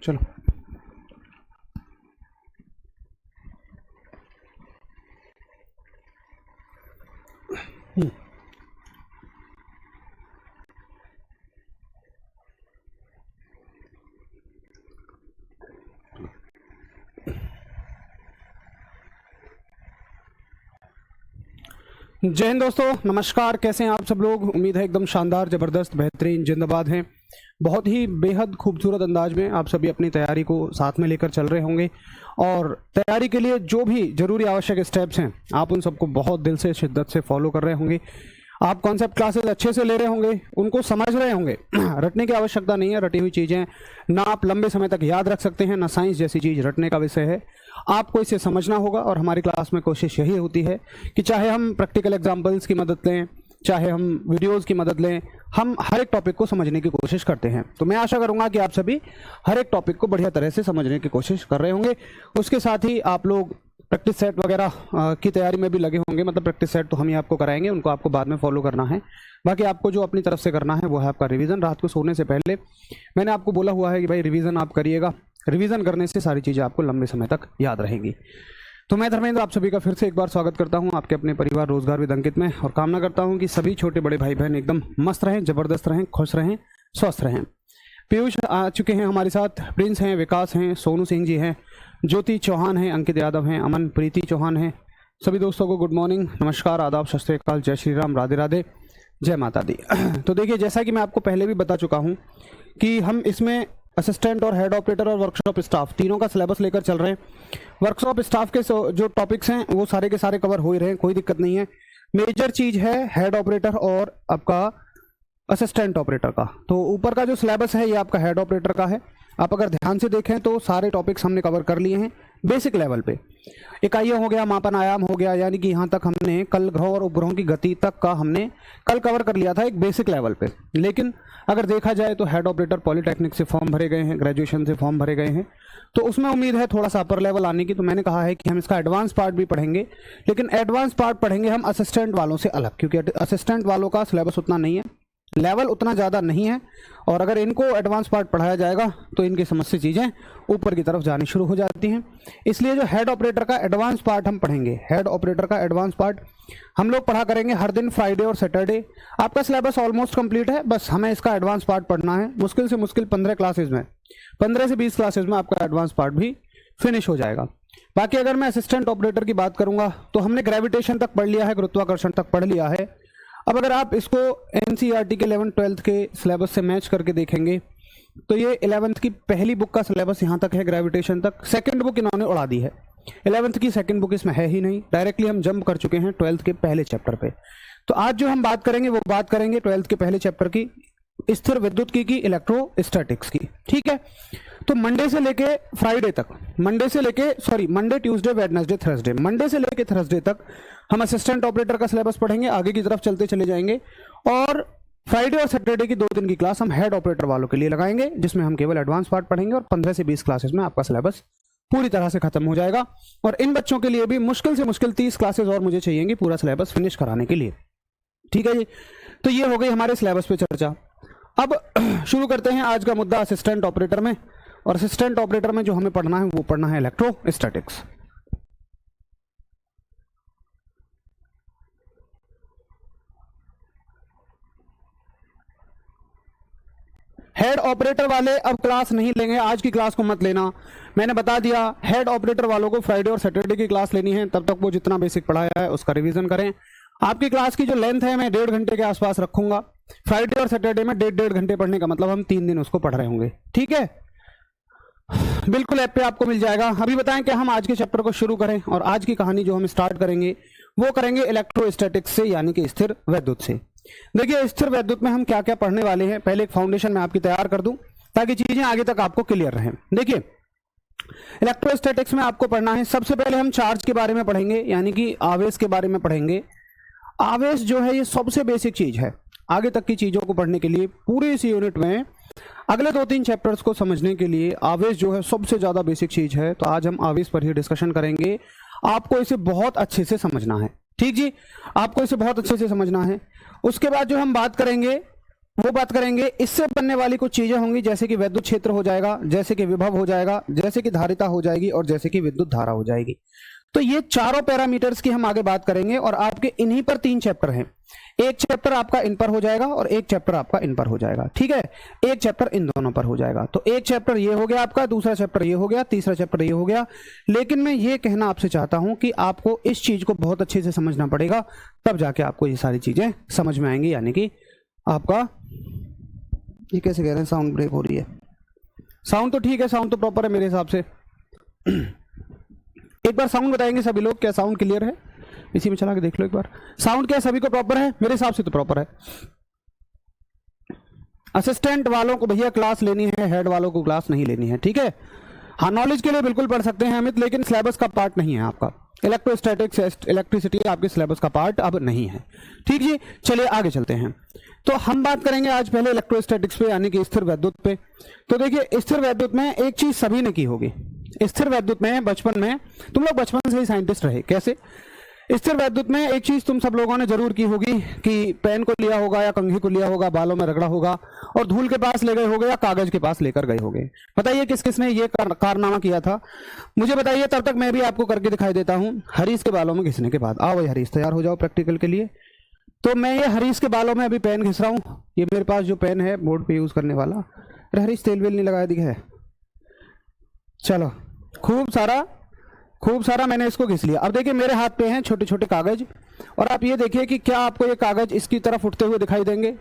चलो जय हिंद दोस्तों, नमस्कार। कैसे हैं आप सब लोग? उम्मीद है एकदम शानदार, जबरदस्त, बेहतरीन, जिंदाबाद हैं। बहुत ही बेहद खूबसूरत अंदाज में आप सभी अपनी तैयारी को साथ में लेकर चल रहे होंगे और तैयारी के लिए जो भी जरूरी आवश्यक स्टेप्स हैं आप उन सबको बहुत दिल से, शिद्दत से फॉलो कर रहे होंगे। आप कॉन्सेप्ट क्लासेस अच्छे से ले रहे होंगे, उनको समझ रहे होंगे। रटने की आवश्यकता नहीं है, रटी हुई चीज़ें ना आप लंबे समय तक याद रख सकते हैं, ना साइंस जैसी चीज़ रटने का विषय है। आपको इसे समझना होगा और हमारी क्लास में कोशिश यही होती है कि चाहे हम प्रैक्टिकल एग्जाम्पल्स की मदद लें, चाहे हम वीडियोस की मदद लें, हम हर एक टॉपिक को समझने की कोशिश करते हैं। तो मैं आशा करूंगा कि आप सभी हर एक टॉपिक को बढ़िया तरह से समझने की कोशिश कर रहे होंगे। उसके साथ ही आप लोग प्रैक्टिस सेट वगैरह की तैयारी में भी लगे होंगे। मतलब प्रैक्टिस सेट तो हम ही आपको कराएंगे, उनको आपको बाद में फॉलो करना है। बाकी आपको जो अपनी तरफ से करना है वो है आपका रिवीजन। रात को सोने से पहले मैंने आपको बोला हुआ है कि भाई रिवीजन आप करिएगा। रिवीजन करने से सारी चीज़ें आपको लंबे समय तक याद रहेंगी। तो मैं धर्मेंद्र आप सभी का फिर से एक बार स्वागत करता हूं आपके अपने परिवार रोजगार विद अंकित में, और कामना करता हूं कि सभी छोटे बड़े भाई बहन एकदम मस्त रहें, जबरदस्त रहें, खुश रहें, स्वस्थ रहें। पीयूष आ चुके हैं हमारे साथ, प्रिंस हैं, विकास हैं, सोनू सिंह जी हैं, ज्योति चौहान हैं, अंकित यादव हैं, अमन प्रीति चौहान हैं। सभी दोस्तों को गुड मॉर्निंग, नमस्कार, आदाब, सत श्री अकाल, जय श्री राम, राधे राधे, जय माता दी। तो देखिए, जैसा कि मैं आपको पहले भी बता चुका हूँ कि हम इसमें असिस्टेंट और हेड ऑपरेटर और वर्कशॉप स्टाफ तीनों का सिलेबस लेकर चल रहे हैं। वर्कशॉप स्टाफ के जो टॉपिक्स हैं वो सारे के सारे कवर हो ही रहे हैं, कोई दिक्कत नहीं है। मेजर चीज़ है हेड ऑपरेटर और आपका असिस्टेंट ऑपरेटर का। तो ऊपर का जो सिलेबस है ये आपका हेड ऑपरेटर का है। आप अगर ध्यान से देखें तो सारे टॉपिक्स हमने कवर कर लिए हैं बेसिक लेवल पे। इकाइयाँ हो गया, मापन आयाम हो गया, यानी कि यहाँ तक हमने कल ग्रहों और उपग्रहों की गति तक का हमने कल कवर कर लिया था एक बेसिक लेवल पे। लेकिन अगर देखा जाए तो हेड ऑपरेटर पॉलिटेक्निक से फॉर्म भरे गए हैं, ग्रेजुएशन से फॉर्म भरे गए हैं, तो उसमें उम्मीद है थोड़ा सा अपर लेवल आने की। तो मैंने कहा है कि हम इसका एडवांस पार्ट भी पढ़ेंगे, लेकिन एडवांस पार्ट पढ़ेंगे हम असिस्टेंट वालों से अलग, क्योंकि असिस्टेंट वालों का सिलेबस उतना नहीं है, लेवल उतना ज़्यादा नहीं है। और अगर इनको एडवांस पार्ट पढ़ाया जाएगा तो इनकी समझ से चीज़ें ऊपर की तरफ जानी शुरू हो जाती हैं। इसलिए जो हेड ऑपरेटर का एडवांस पार्ट हम पढ़ेंगे, हेड ऑपरेटर का एडवांस पार्ट हम लोग पढ़ा करेंगे हर दिन फ्राइडे और सैटरडे। आपका सिलेबस ऑलमोस्ट कंप्लीट है, बस हमें इसका एडवांस पार्ट पढ़ना है। मुश्किल से मुश्किल 15 क्लासेज में, 15 से 20 क्लासेज में आपका एडवांस पार्ट भी फिनिश हो जाएगा। बाकी अगर मैं असिस्टेंट ऑपरेटर की बात करूंगा तो हमने ग्रेविटेशन तक पढ़ लिया है, गुरुत्वाकर्षण तक पढ़ लिया है। अब अगर आप इसको एनसीईआरटी के 11th-12th के सिलेबस से मैच करके देखेंगे तो ये 11th की पहली बुक का सिलेबस यहाँ तक है, ग्रेविटेशन तक। सेकंड बुक इन्होंने उड़ा दी है, 11th की सेकंड बुक इसमें है ही नहीं। डायरेक्टली हम जंप कर चुके हैं 12th के पहले चैप्टर पे। तो आज जो हम बात करेंगे वो बात करेंगे 12th के पहले चैप्टर की, स्थिर विद्युत की इलेक्ट्रोस्टैटिक्स की। ठीक है, तो मंडे से लेके फ्राइडे तक, Monday Tuesday Wednesday Thursday, Monday से लेके थर्सडे तक हम असिस्टेंट ऑपरेटर का सिलेबस पढ़ेंगे, आगे की तरफ चलते चले जाएंगे। और फ्राइडे और सैटरडे की 2 दिन की क्लास हम हेड ऑपरेटर वालों के लिए लगाएंगे, जिसमें हम केवल एडवांस पार्ट पढ़ेंगे और 15 से 20 क्लासेस में आपका सिलेबस पूरी तरह से खत्म हो जाएगा। और इन बच्चों के लिए भी मुश्किल से मुश्किल 30 क्लासेस और मुझे चाहिएंगी पूरा सिलेबस फिनिश कराने के लिए। ठीक है जी। तो ये हो गई हमारे सिलेबस पे चर्चा। अब शुरू करते हैं आज का मुद्दा असिस्टेंट ऑपरेटर में, और असिस्टेंट ऑपरेटर में जो हमें पढ़ना है वो पढ़ना है इलेक्ट्रोस्टैटिक्स। हेड ऑपरेटर वाले अब क्लास नहीं लेंगे, आज की क्लास को मत लेना, मैंने बता दिया। हेड ऑपरेटर वालों को फ्राइडे और सैटरडे की क्लास लेनी है, तब तक वो जितना बेसिक पढ़ाया है उसका रिवीजन करें। आपकी क्लास की जो लेंथ है मैं 1.5 घंटे के आसपास रखूंगा। फ्राइडे और सैटरडे में 1.5 घंटे पढ़ने का मतलब हम 3 दिन उसको पढ़ रहे होंगे, ठीक है। बिल्कुल ऐप पे आपको मिल जाएगा। अभी बताएं कि हम आज के चैप्टर को शुरू करें, और आज की कहानी जो हम स्टार्ट करेंगे वो करेंगे इलेक्ट्रोस्टैटिक्स से, यानी कि स्थिर वैद्युत से। देखिए स्थिर वैद्युत में हम क्या क्या पढ़ने वाले हैं, पहले एक फाउंडेशन मैं आपकी तैयार कर दूं ताकि चीजें आगे तक आपको क्लियर रहें। देखिए इलेक्ट्रोस्टैटिक्स में आपको पढ़ना है, सबसे पहले हम चार्ज के बारे में पढ़ेंगे, यानी कि आवेश के बारे में पढ़ेंगे। आवेश जो है ये सबसे बेसिक चीज है। आगे तक की चीजों को पढ़ने के लिए पूरे इस यूनिट में अगले 2-3 चैप्टर्स को समझने के लिए आवेश जो है सबसे ज्यादा बेसिक चीज है। तो आज हम आवेश पर ही डिस्कशन करेंगे। आपको इसे बहुत अच्छे से समझना है, ठीक जी, आपको इसे बहुत अच्छे से समझना है। उसके बाद जो हम बात करेंगे वो बात करेंगे इससे बनने वाली कुछ चीजें होंगी, जैसे कि विद्युत क्षेत्र हो जाएगा, जैसे कि विभव हो जाएगा, जैसे कि धारिता हो जाएगी, और जैसे कि विद्युत धारा हो जाएगी। तो ये चारों पैरामीटर्स की हम आगे बात करेंगे, और आपके इन्हीं पर 3 चैप्टर हैं। एक चैप्टर आपका इन पर हो जाएगा और एक चैप्टर आपका इन पर हो जाएगा, ठीक है। एक चैप्टर इन दोनों पर हो जाएगा। तो एक चैप्टर ये हो गया आपका, दूसरा चैप्टर ये हो गया, तीसरा चैप्टर ये हो गया। लेकिन मैं ये कहना आपसे चाहता हूं कि आपको इस चीज को बहुत अच्छे से समझना पड़ेगा, तब जाके आपको ये सारी चीजें समझ में आएंगी। यानी कि आपका ये कैसे कह रहे हैं, साउंड ब्रेक हो रही है। साउंड तो ठीक है, साउंड तो प्रॉपर है मेरे हिसाब से। एक बार साउंड बताएंगे सभी लोग, क्या साउंड क्लियर है? इसी में चला के देख लो एक बार, साउंड क्या सभी को प्रॉपर है? मेरे हिसाब से तो प्रॉपर है। असिस्टेंट वालों को भैया क्लास लेनी है, हेड वालों को क्लास नहीं लेनी है, ठीक है। हाँ नॉलेज के लिए बिल्कुल पढ़ सकते हैं अमित, लेकिन सिलेबस का पार्ट नहीं है आपका। इलेक्ट्रोस्टैटिक्स इलेक्ट्रिसिटी आपके सिलेबस का पार्ट अब नहीं है, ठीक जी। चलिए आगे चलते हैं। तो हम बात करेंगे आज पहले इलेक्ट्रोस्टैटिक्स पे, यानी कि स्थिर वैद्युत पे। तो देखिए स्थिर वैद्युत में एक चीज सभी ने की होगी। स्थिर वैद्युत में बचपन में, तुम लोग बचपन से ही साइंटिस्ट रहे, कैसे? स्थिर वैद्युत में एक चीज तुम सब लोगों ने जरूर की होगी कि पेन को लिया होगा या कंघी को लिया होगा, बालों में रगड़ा होगा और धूल के पास ले गए होगे या कागज के पास लेकर गए होगे। बताइए किस किस ने ये कारनामा किया था, मुझे बताइए, तब तक मैं भी आपको करके दिखाई देता हूं। हरीश के बालों में घिसने के बाद, आओ भाई हरीश तैयार हो जाओ प्रैक्टिकल के लिए। तो मैं ये हरीश के बालों में अभी पेन घिस रहा हूं। ये मेरे पास जो पेन है बोर्ड पे यूज करने वाला। अरे हरीश तेल वेल नहीं लगाया दिखा है? चलो खूब सारा मैंने इसको घिस लिया। अब देखिए मेरे हाथ पे हैं छोटे छोटे कागज, और आप ये देखिए कि क्या आपको ये कागज इसकी तरफ उठते हुए दिखाई देंगे?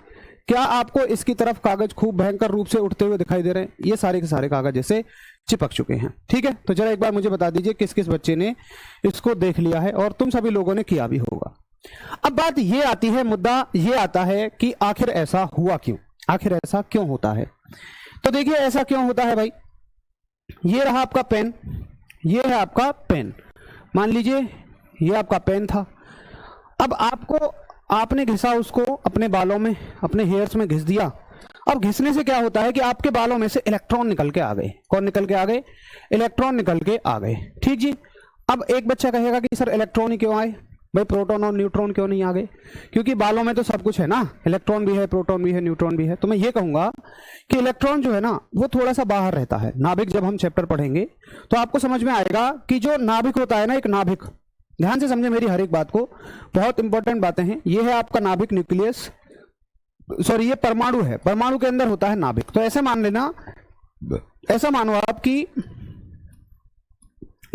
क्या आपको इसकी तरफ कागज खूब भयंकर रूप से उठते हुए दिखाई दे रहे हैं? ये सारे के सारे कागज ऐसे चिपक चुके हैं, ठीक है। तो जरा एक बार मुझे बता दीजिए किस किस बच्चे ने इसको देख लिया है, और तुम सभी लोगों ने किया भी होगा। अब बात ये आती है, मुद्दा ये आता है कि आखिर ऐसा हुआ क्यों, आखिर ऐसा क्यों होता है। तो देखिए ऐसा क्यों होता है भाई, ये रहा आपका पेन, ये है आपका पेन, मान लीजिए ये आपका पेन था। अब आपने घिसा उसको अपने बालों में, अपने हेयर्स में घिस दिया। अब घिसने से क्या होता है कि आपके बालों में से इलेक्ट्रॉन निकल के आ गए। कौन निकल के आ गए? इलेक्ट्रॉन निकल के आ गए, ठीक जी। अब एक बच्चा कहेगा कि सर इलेक्ट्रॉन ही क्यों आए भाई, प्रोटॉन और न्यूट्रॉन क्यों नहीं आ गए? क्योंकि बालों में तो सब कुछ है ना, इलेक्ट्रॉन भी है, प्रोटॉन भी है, न्यूट्रॉन भी है। तो मैं ये कहूंगा कि इलेक्ट्रॉन जो है ना वो थोड़ा सा बाहर रहता है। नाभिक जब हम चैप्टर पढ़ेंगे तो आपको समझ में आएगा कि जो नाभिक होता है ना, एक नाभिक, ध्यान से समझे मेरी हर एक बात को, बहुत इंपॉर्टेंट बातें हैं। ये है आपका नाभिक, न्यूक्लियस, सॉरी ये परमाणु है, परमाणु के अंदर होता है नाभिक। तो ऐसे मान लेना, ऐसा मानो आप कि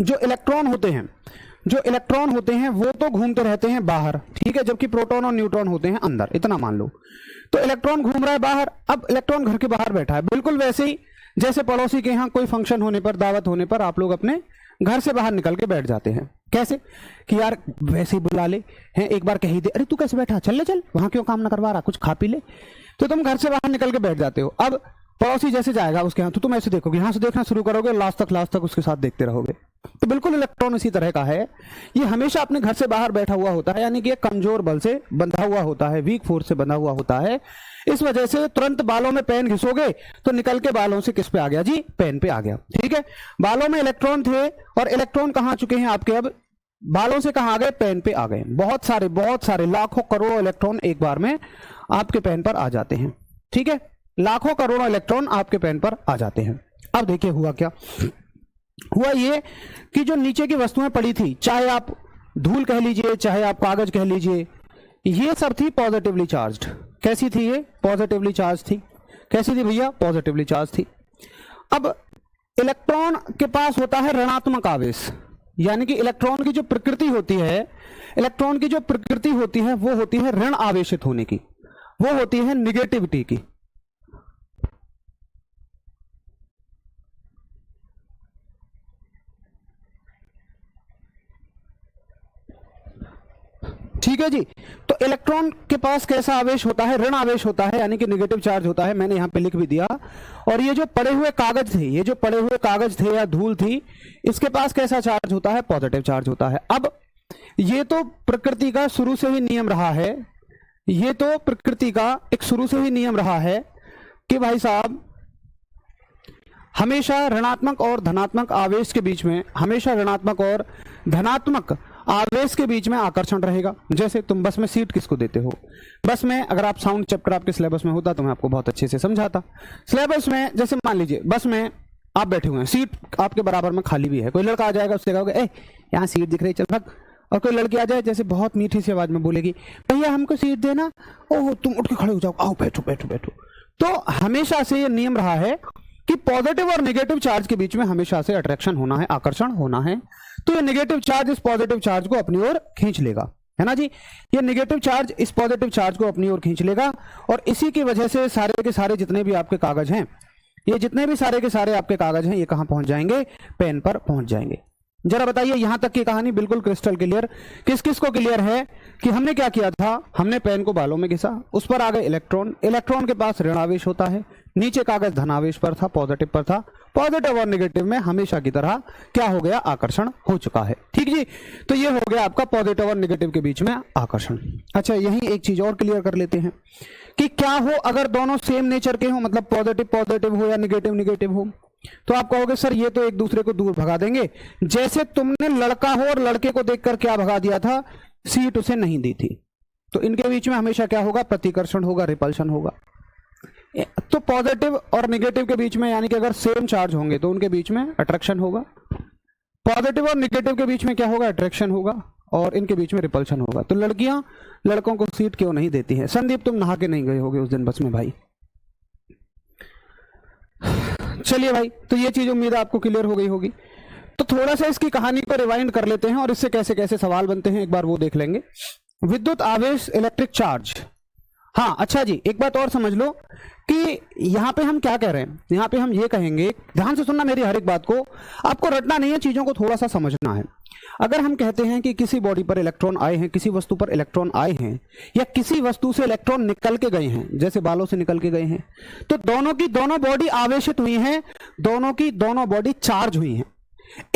जो इलेक्ट्रॉन होते हैं वो तो घूमते रहते हैं बाहर, ठीक है, जबकि प्रोटॉन और न्यूट्रॉन होते हैं अंदर, इतना मान लो। तो इलेक्ट्रॉन घूम रहा है बाहर। अब इलेक्ट्रॉन घर के बाहर बैठा है, बिल्कुल वैसे ही जैसे पड़ोसी के यहाँ कोई फंक्शन होने पर, दावत होने पर आप लोग अपने घर से बाहर निकल के बैठ जाते हैं। कैसे कि यार वैसे ही बुला ले हैं, एक बार कह ही दे, अरे तू कैसे बैठा, चल ले चल, वहां क्यों काम ना करवा रहा, कुछ खा पी ले। तो तुम घर से बाहर निकल के बैठ जाते हो। अब पड़ोसी जैसे जाएगा उसके यहाँ तो तुम ऐसे देखोगे, यहां से देखना शुरू करोगे, लास्ट तक उसके साथ देखते रहोगे। तो बिल्कुल इलेक्ट्रॉन इसी तरह का है, ये हमेशा अपने घर से बाहर बैठा हुआ होता है, यानी कि एक कमजोर बल से बंधा हुआ होता है, वीक फोर्स से बंधा हुआ होता है। इस वजह से तुरंत बालों में पेन घिसोगे तो निकल के बालों से किस पे आ गया जी, पेन पे आ गया, ठीक है। बालों में इलेक्ट्रॉन थे और इलेक्ट्रॉन कहां आ चुके हैं आपके, अब बालों से कहां आ गए, पेन पे आ गए। बहुत सारे लाखों करोड़ों इलेक्ट्रॉन एक बार में आपके पेन पर आ जाते हैं। ठीक है, लाखों करोड़ों इलेक्ट्रॉन आपके पेन पर आ जाते हैं। अब देखिए हुआ क्या, हुआ ये कि जो नीचे की वस्तुएं पड़ी थी, चाहे आप धूल कह लीजिए, चाहे आप कागज कह लीजिए, ये सब थी पॉजिटिवली चार्ज्ड। कैसी थी ये? पॉजिटिवली चार्ज थी। कैसी थी भैया? पॉजिटिवली चार्ज थी। अब इलेक्ट्रॉन के पास होता है ऋणात्मक आवेश, यानी कि इलेक्ट्रॉन की जो प्रकृति होती है, इलेक्ट्रॉन की जो प्रकृति होती है वो होती है ऋण आवेशित होने की, वो होती है निगेटिविटी की। ठीक है जी। तो इलेक्ट्रॉन के पास कैसा आवेश होता है? ऋण आवेश होता है, यानी कि नेगेटिव चार्ज होता है। मैंने यहां पे लिख भी दिया। और ये जो पड़े हुए कागज थे, ये जो पड़े हुए कागज थे या धूल थी, इसके पास कैसा चार्ज होता है? पॉजिटिव चार्ज होता है। अब ये तो प्रकृति का शुरू से ही नियम रहा है, ये तो प्रकृति का एक शुरू से ही नियम रहा है कि भाई साहब हमेशा ऋणात्मक और धनात्मक आवेश के बीच में, हमेशा ऋणात्मक और धनात्मक आवेश के बीच में आकर्षण रहेगा। जैसे तुम बस में सीट किसको देते हो? बस में अगर आप साउंड चैप्टर आपके सिलेबस में होता तो मैं आपको बहुत अच्छे से समझाता। सिलेबस में जैसे मान लीजिए बस में आप बैठे हुए हैं, सीट आपके बराबर में खाली भी है, कोई लड़का आ जाएगा, उससे कहोगे ए यहाँ सीट दिख रही, चल भाग। और कोई लड़की आ जाए, जैसे बहुत मीठी सी आवाज में बोलेगी भैया हमको सीट देना, ओह तुम उठ के खड़े हो जाओ, आओ बैठो बैठो बैठो। तो हमेशा से ये नियम रहा है कि पॉजिटिव और नेगेटिव चार्ज के बीच में हमेशा से अट्रैक्शन होना है, आकर्षण होना है। तो ये नेगेटिव चार्ज इस पॉजिटिव चार्ज को अपनी ओर खींच लेगा, है ना जी। ये नेगेटिव चार्ज इस पॉजिटिव चार्ज को अपनी ओर खींच लेगा, और इसी की वजह से सारे के सारे जितने भी आपके कागज हैं, ये जितने भी सारे के सारे आपके कागज हैं, ये कहां पहुंच जाएंगे? पेन पर पहुंच जाएंगे। जरा बताइए, यहां तक की कहानी बिल्कुल क्रिस्टल क्लियर। किस किस को क्लियर है कि हमने क्या किया था? हमने पेन को बालों में घिसा, उस पर आ गए इलेक्ट्रॉन, इलेक्ट्रॉन के पास ऋणावेश होता है, नीचे कागज धनावेश पर था, पॉजिटिव पर था। पॉजिटिव और नेगेटिव में हमेशा की तरह क्या हो गया? आकर्षण हो चुका है। ठीक जी, तो ये हो गया आपका पॉजिटिव और नेगेटिव के बीच में आकर्षण। अच्छा, यही एक चीज और क्लियर कर लेते हैं कि क्या हो अगर दोनों सेम नेचर के हो, मतलब पॉजिटिव पॉजिटिव हो या नेगेटिव नेगेटिव हो। तो आप कहोगे सर ये तो एक दूसरे को दूर भगा देंगे। जैसे तुमने लड़का हो और लड़के को देखकर क्या भगा दिया था? सीट उसे नहीं दी थी। तो इनके बीच में हमेशा क्या होगा? प्रतिकर्षण होगा, रिपल्शन होगा। तो पॉजिटिव और नेगेटिव के बीच में, यानी कि अगर सेम चार्ज होंगे तो उनके बीच में अट्रैक्शन होगा। पॉजिटिव और नेगेटिव के बीच में क्या होगा? अट्रैक्शन होगा, और इनके बीच में रिपल्शन होगा। तो लड़कियां लड़कों को सीट क्यों नहीं देती हैं? संदीप तुम नहा के नहीं गए होगे उस दिन बस में भाई। चलिए भाई, तो ये चीज उम्मीद है आपको क्लियर हो गई होगी। तो थोड़ा सा इसकी कहानी को रिवाइंड कर लेते हैं और इससे कैसे कैसे सवाल बनते हैं एक बार वो देख लेंगे। विद्युत आवेश, इलेक्ट्रिक चार्ज। हाँ अच्छा जी, एक बात और समझ लो कि यहां पे हम क्या कह रहे हैं। यहां पे हम ये कहेंगे, ध्यान से सुनना मेरी हर एक बात को, आपको रटना नहीं है, चीजों को थोड़ा सा समझना है। अगर हम कहते हैं कि किसी बॉडी पर इलेक्ट्रॉन आए हैं, किसी वस्तु पर इलेक्ट्रॉन आए हैं, या किसी वस्तु से इलेक्ट्रॉन निकल के गए हैं, जैसे बालों से निकल के गए हैं, तो दोनों की दोनों बॉडी आवेशित हुई हैं, दोनों की दोनों बॉडी चार्ज हुई हैं।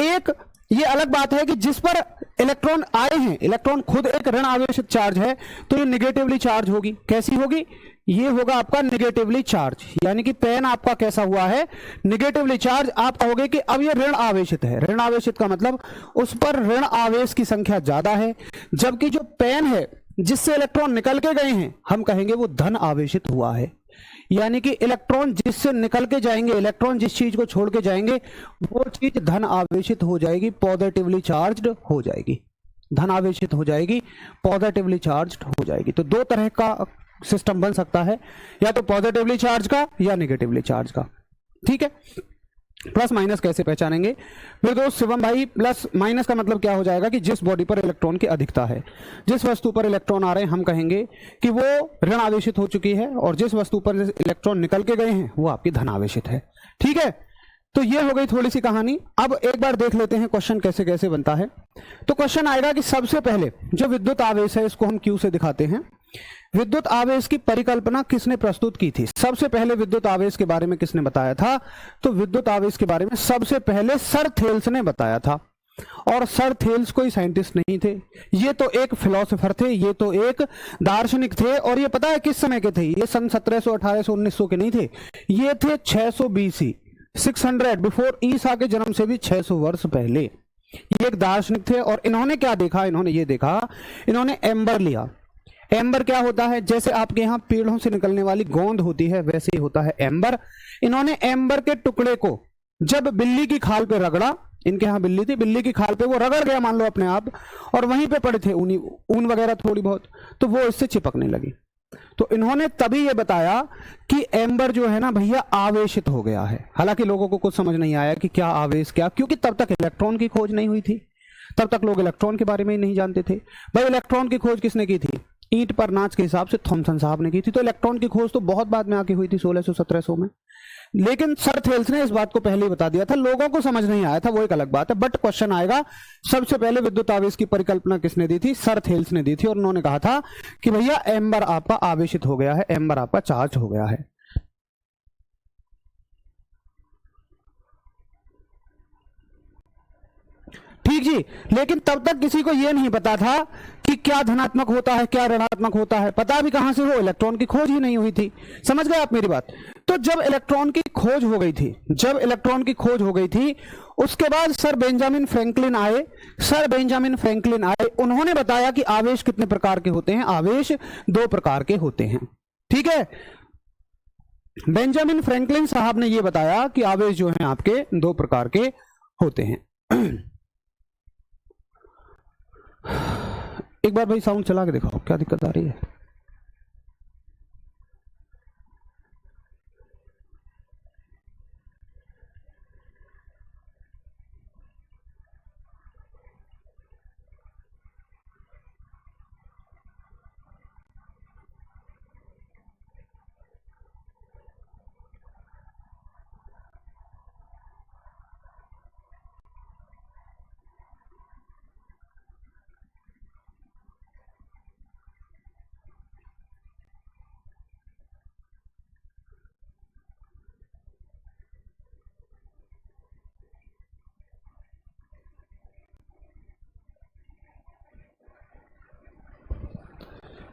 एक ये अलग बात है कि जिस पर इलेक्ट्रॉन आए हैं, इलेक्ट्रॉन खुद एक ऋण आवेशित चार्ज है, तो ये निगेटिवली चार्ज होगी। कैसी होगी? ये होगा आपका निगेटिवली चार्ज, यानी कि पेन आपका कैसा हुआ है? Negatively charge. आप कहोगे कि अब ये ऋण आवेशित है। ऋण आवेशित का मतलब उस पर ऋण आवेश की संख्या ज्यादा है, जबकि जो पेन है जिससे इलेक्ट्रॉन निकल के गए हैं, हम कहेंगे वो धन आवेशित हुआ है। यानी कि इलेक्ट्रॉन जिससे निकल के जाएंगे, इलेक्ट्रॉन जिस चीज को छोड़ के जाएंगे, वो चीज धन आवेशित हो जाएगी, पॉजिटिवली चार्ज्ड हो जाएगी। धन आवेशित हो जाएगी, पॉजिटिवली चार्ज्ड हो जाएगी। तो दो तरह का सिस्टम बन सकता है, या तो पॉजिटिवली चार्ज का या नेगेटिवली चार्ज का। ठीक है, प्लस माइनस कैसे पहचानेंगे मेरे दोस्त शिवम भाई? प्लस माइनस का मतलब क्या हो जाएगा कि जिस बॉडी पर इलेक्ट्रॉन की अधिकता है, जिस वस्तु पर इलेक्ट्रॉन आ रहे हैं, हम कहेंगे कि वो ऋण आवेशित हो चुकी है, और जिस वस्तु पर इलेक्ट्रॉन निकल के गए हैं वो आपकी धन आवेशित है। ठीक है, तो ये हो गई थोड़ी सी कहानी। अब एक बार देख लेते हैं क्वेश्चन कैसे कैसे बनता है। तो क्वेश्चन आएगा कि सबसे पहले जो विद्युत आवेश है, इसको हम क्यू से दिखाते हैं। विद्युत आवेश की परिकल्पना किसने प्रस्तुत की थी? सबसे पहले विद्युत आवेश के बारे में किसने बताया था? तो विद्युत आवेश के बारे में सबसे पहले सर थेल्स ने बताया था। और सर थेल्स कोई साइंटिस्ट नहीं थे, ये तो एक फिलोसोफर थे, ये तो एक दार्शनिक थे। और ये पता है किस समय के थे? ये सन 1700, 1800, 1900 के नहीं थे, ये थे 600 BC, 600 बिफोर ईसा के जन्म से भी 600 वर्ष पहले। ये एक दार्शनिक थे, और इन्होंने क्या देखा? इन्होंने ये देखा, इन्होंने एम्बर लिया। एम्बर क्या होता है, जैसे आपके यहाँ पेड़ों से निकलने वाली गोंद होती है वैसे ही होता है एम्बर। इन्होंने एम्बर के टुकड़े को जब बिल्ली की खाल पे रगड़ा, इनके यहाँ बिल्ली थी, बिल्ली की खाल पे वो रगड़ गया मान लो अपने आप, और वहीं पे पड़े थे ऊन वगैरह थोड़ी बहुत, तो वो इससे चिपकने लगी। तो इन्होंने तभी ये बताया कि एम्बर जो है ना भैया आवेशित हो गया है। हालांकि लोगों को कुछ समझ नहीं आया कि क्या आवेश क्या, क्योंकि तब तक इलेक्ट्रॉन की खोज नहीं हुई थी, तब तक लोग इलेक्ट्रॉन के बारे में ही नहीं जानते थे। भाई इलेक्ट्रॉन की खोज किसने की थी? ईंट पर नाच के हिसाब से थॉमसन साहब ने की थी। तो इलेक्ट्रॉन की खोज तो बहुत बाद में आके हुई थी 1600-1700 में, लेकिन सर थेल्स ने इस बात को पहले ही बता दिया था, लोगों को समझ नहीं आया था, वो एक अलग बात है। बट क्वेश्चन आएगा, सबसे पहले विद्युत आवेश की परिकल्पना किसने दी थी? सर थेल्स ने दी थी, और उन्होंने कहा था कि भैया एम्बर आपका आवेशित हो गया है, एम्बर आपका चार्ज हो गया है। ठीक जी, लेकिन तब तक किसी को यह नहीं पता था कि क्या धनात्मक होता है क्या ऋणात्मक होता है, पता भी कहां से हो, इलेक्ट्रॉन की खोज ही नहीं हुई थी। समझ गए आप मेरी बात? तो जब इलेक्ट्रॉन की खोज हो गई थी, जब इलेक्ट्रॉन की खोज हो गई थी, उसके बाद सर बेंजामिन फ्रैंकलिन आए। सर बेंजामिन फ्रैंकलिन आए, उन्होंने बताया कि आवेश कितने प्रकार के होते हैं? आवेश 2 प्रकार के होते हैं। ठीक है, बेंजामिन फ्रैंकलिन साहब ने यह बताया कि आवेश जो है आपके 2 प्रकार के होते हैं। एक बार भाई साउंड चला के दिखाओ, क्या दिक्कत आ रही है?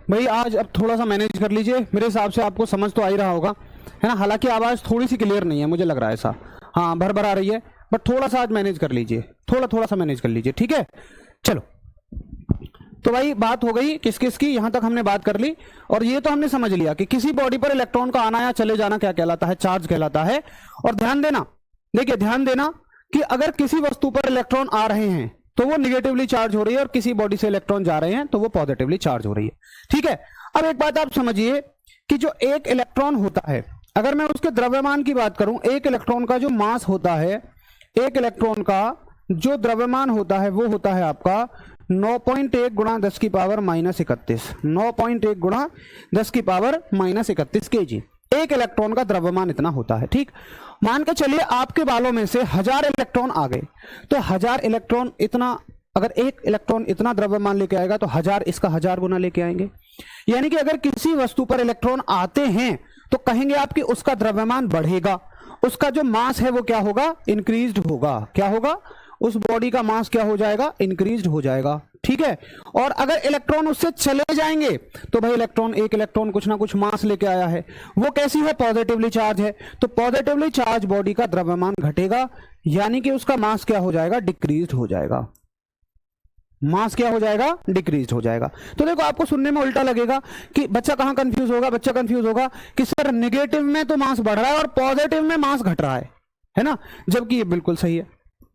भाई आज अब थोड़ा सा मैनेज कर लीजिए, मेरे हिसाब से आपको समझ तो आ ही रहा होगा, है ना? हालांकि आवाज़ थोड़ी सी क्लियर नहीं है, मुझे लग रहा है ऐसा, हाँ भर भर आ रही है, बट थोड़ा सा आज मैनेज कर लीजिए, थोड़ा सा मैनेज कर लीजिए, ठीक है? चलो, तो भाई बात हो गई किस किस की, यहां तक हमने बात कर ली, और ये तो हमने समझ लिया कि किसी बॉडी पर इलेक्ट्रॉन का आना या चले जाना क्या कहलाता है? चार्ज कहलाता है। और ध्यान देना, देखिए ध्यान देना कि अगर किसी वस्तु पर इलेक्ट्रॉन आ रहे हैं तो वो निगेटिवली चार्ज हो रही है, और किसी बॉडी से इलेक्ट्रॉन जा रहे हैं तो वो पॉजिटिवली चार्ज हो रही है। ठीक है, अब एक बात आप समझिए कि जो एक इलेक्ट्रॉन होता है, अगर मैं उसके द्रव्यमान की बात करूं, एक इलेक्ट्रॉन का जो मास होता है, एक इलेक्ट्रॉन का जो द्रव्यमान होता है वो होता है आपका 9.1 गुणा 10 की पावर -31, 9.1 गुणा 10 की पावर -31 केजी। एक इलेक्ट्रॉन का द्रव्यमान इतना होता है। ठीक, मान के चलिए आपके बालों में से 1000 इलेक्ट्रॉन आ गए, तो 1000 इलेक्ट्रॉन इतना, अगर एक इलेक्ट्रॉन इतना द्रव्यमान लेके आएगा तो 1000 इसका 1000 गुना लेके आएंगे। यानी कि अगर किसी वस्तु पर इलेक्ट्रॉन आते हैं तो कहेंगे आप कि उसका द्रव्यमान बढ़ेगा, उसका जो मास है वो क्या होगा? इंक्रीज्ड होगा। क्या होगा? उस बॉडी का मास क्या हो जाएगा? इंक्रीज्ड हो जाएगा। ठीक है, और अगर इलेक्ट्रॉन उससे चले जाएंगे तो भाई इलेक्ट्रॉन, एक इलेक्ट्रॉन कुछ ना कुछ मास लेके आया है, वो कैसी है? पॉजिटिवली चार्ज है, तो पॉजिटिवली चार्ज बॉडी का द्रव्यमान घटेगा, यानी कि उसका मास क्या हो जाएगा? डिक्रीज्ड हो जाएगा। मास क्या हो जाएगा? डिक्रीज हो जाएगा। तो देखो आपको सुनने में उल्टा लगेगा कि बच्चा कहां कंफ्यूज होगा? बच्चा कंफ्यूज होगा कि सर नेगेटिव में तो मास बढ़ रहा है और पॉजिटिव में मास घट रहा है ना? जबकि ये बिल्कुल सही है।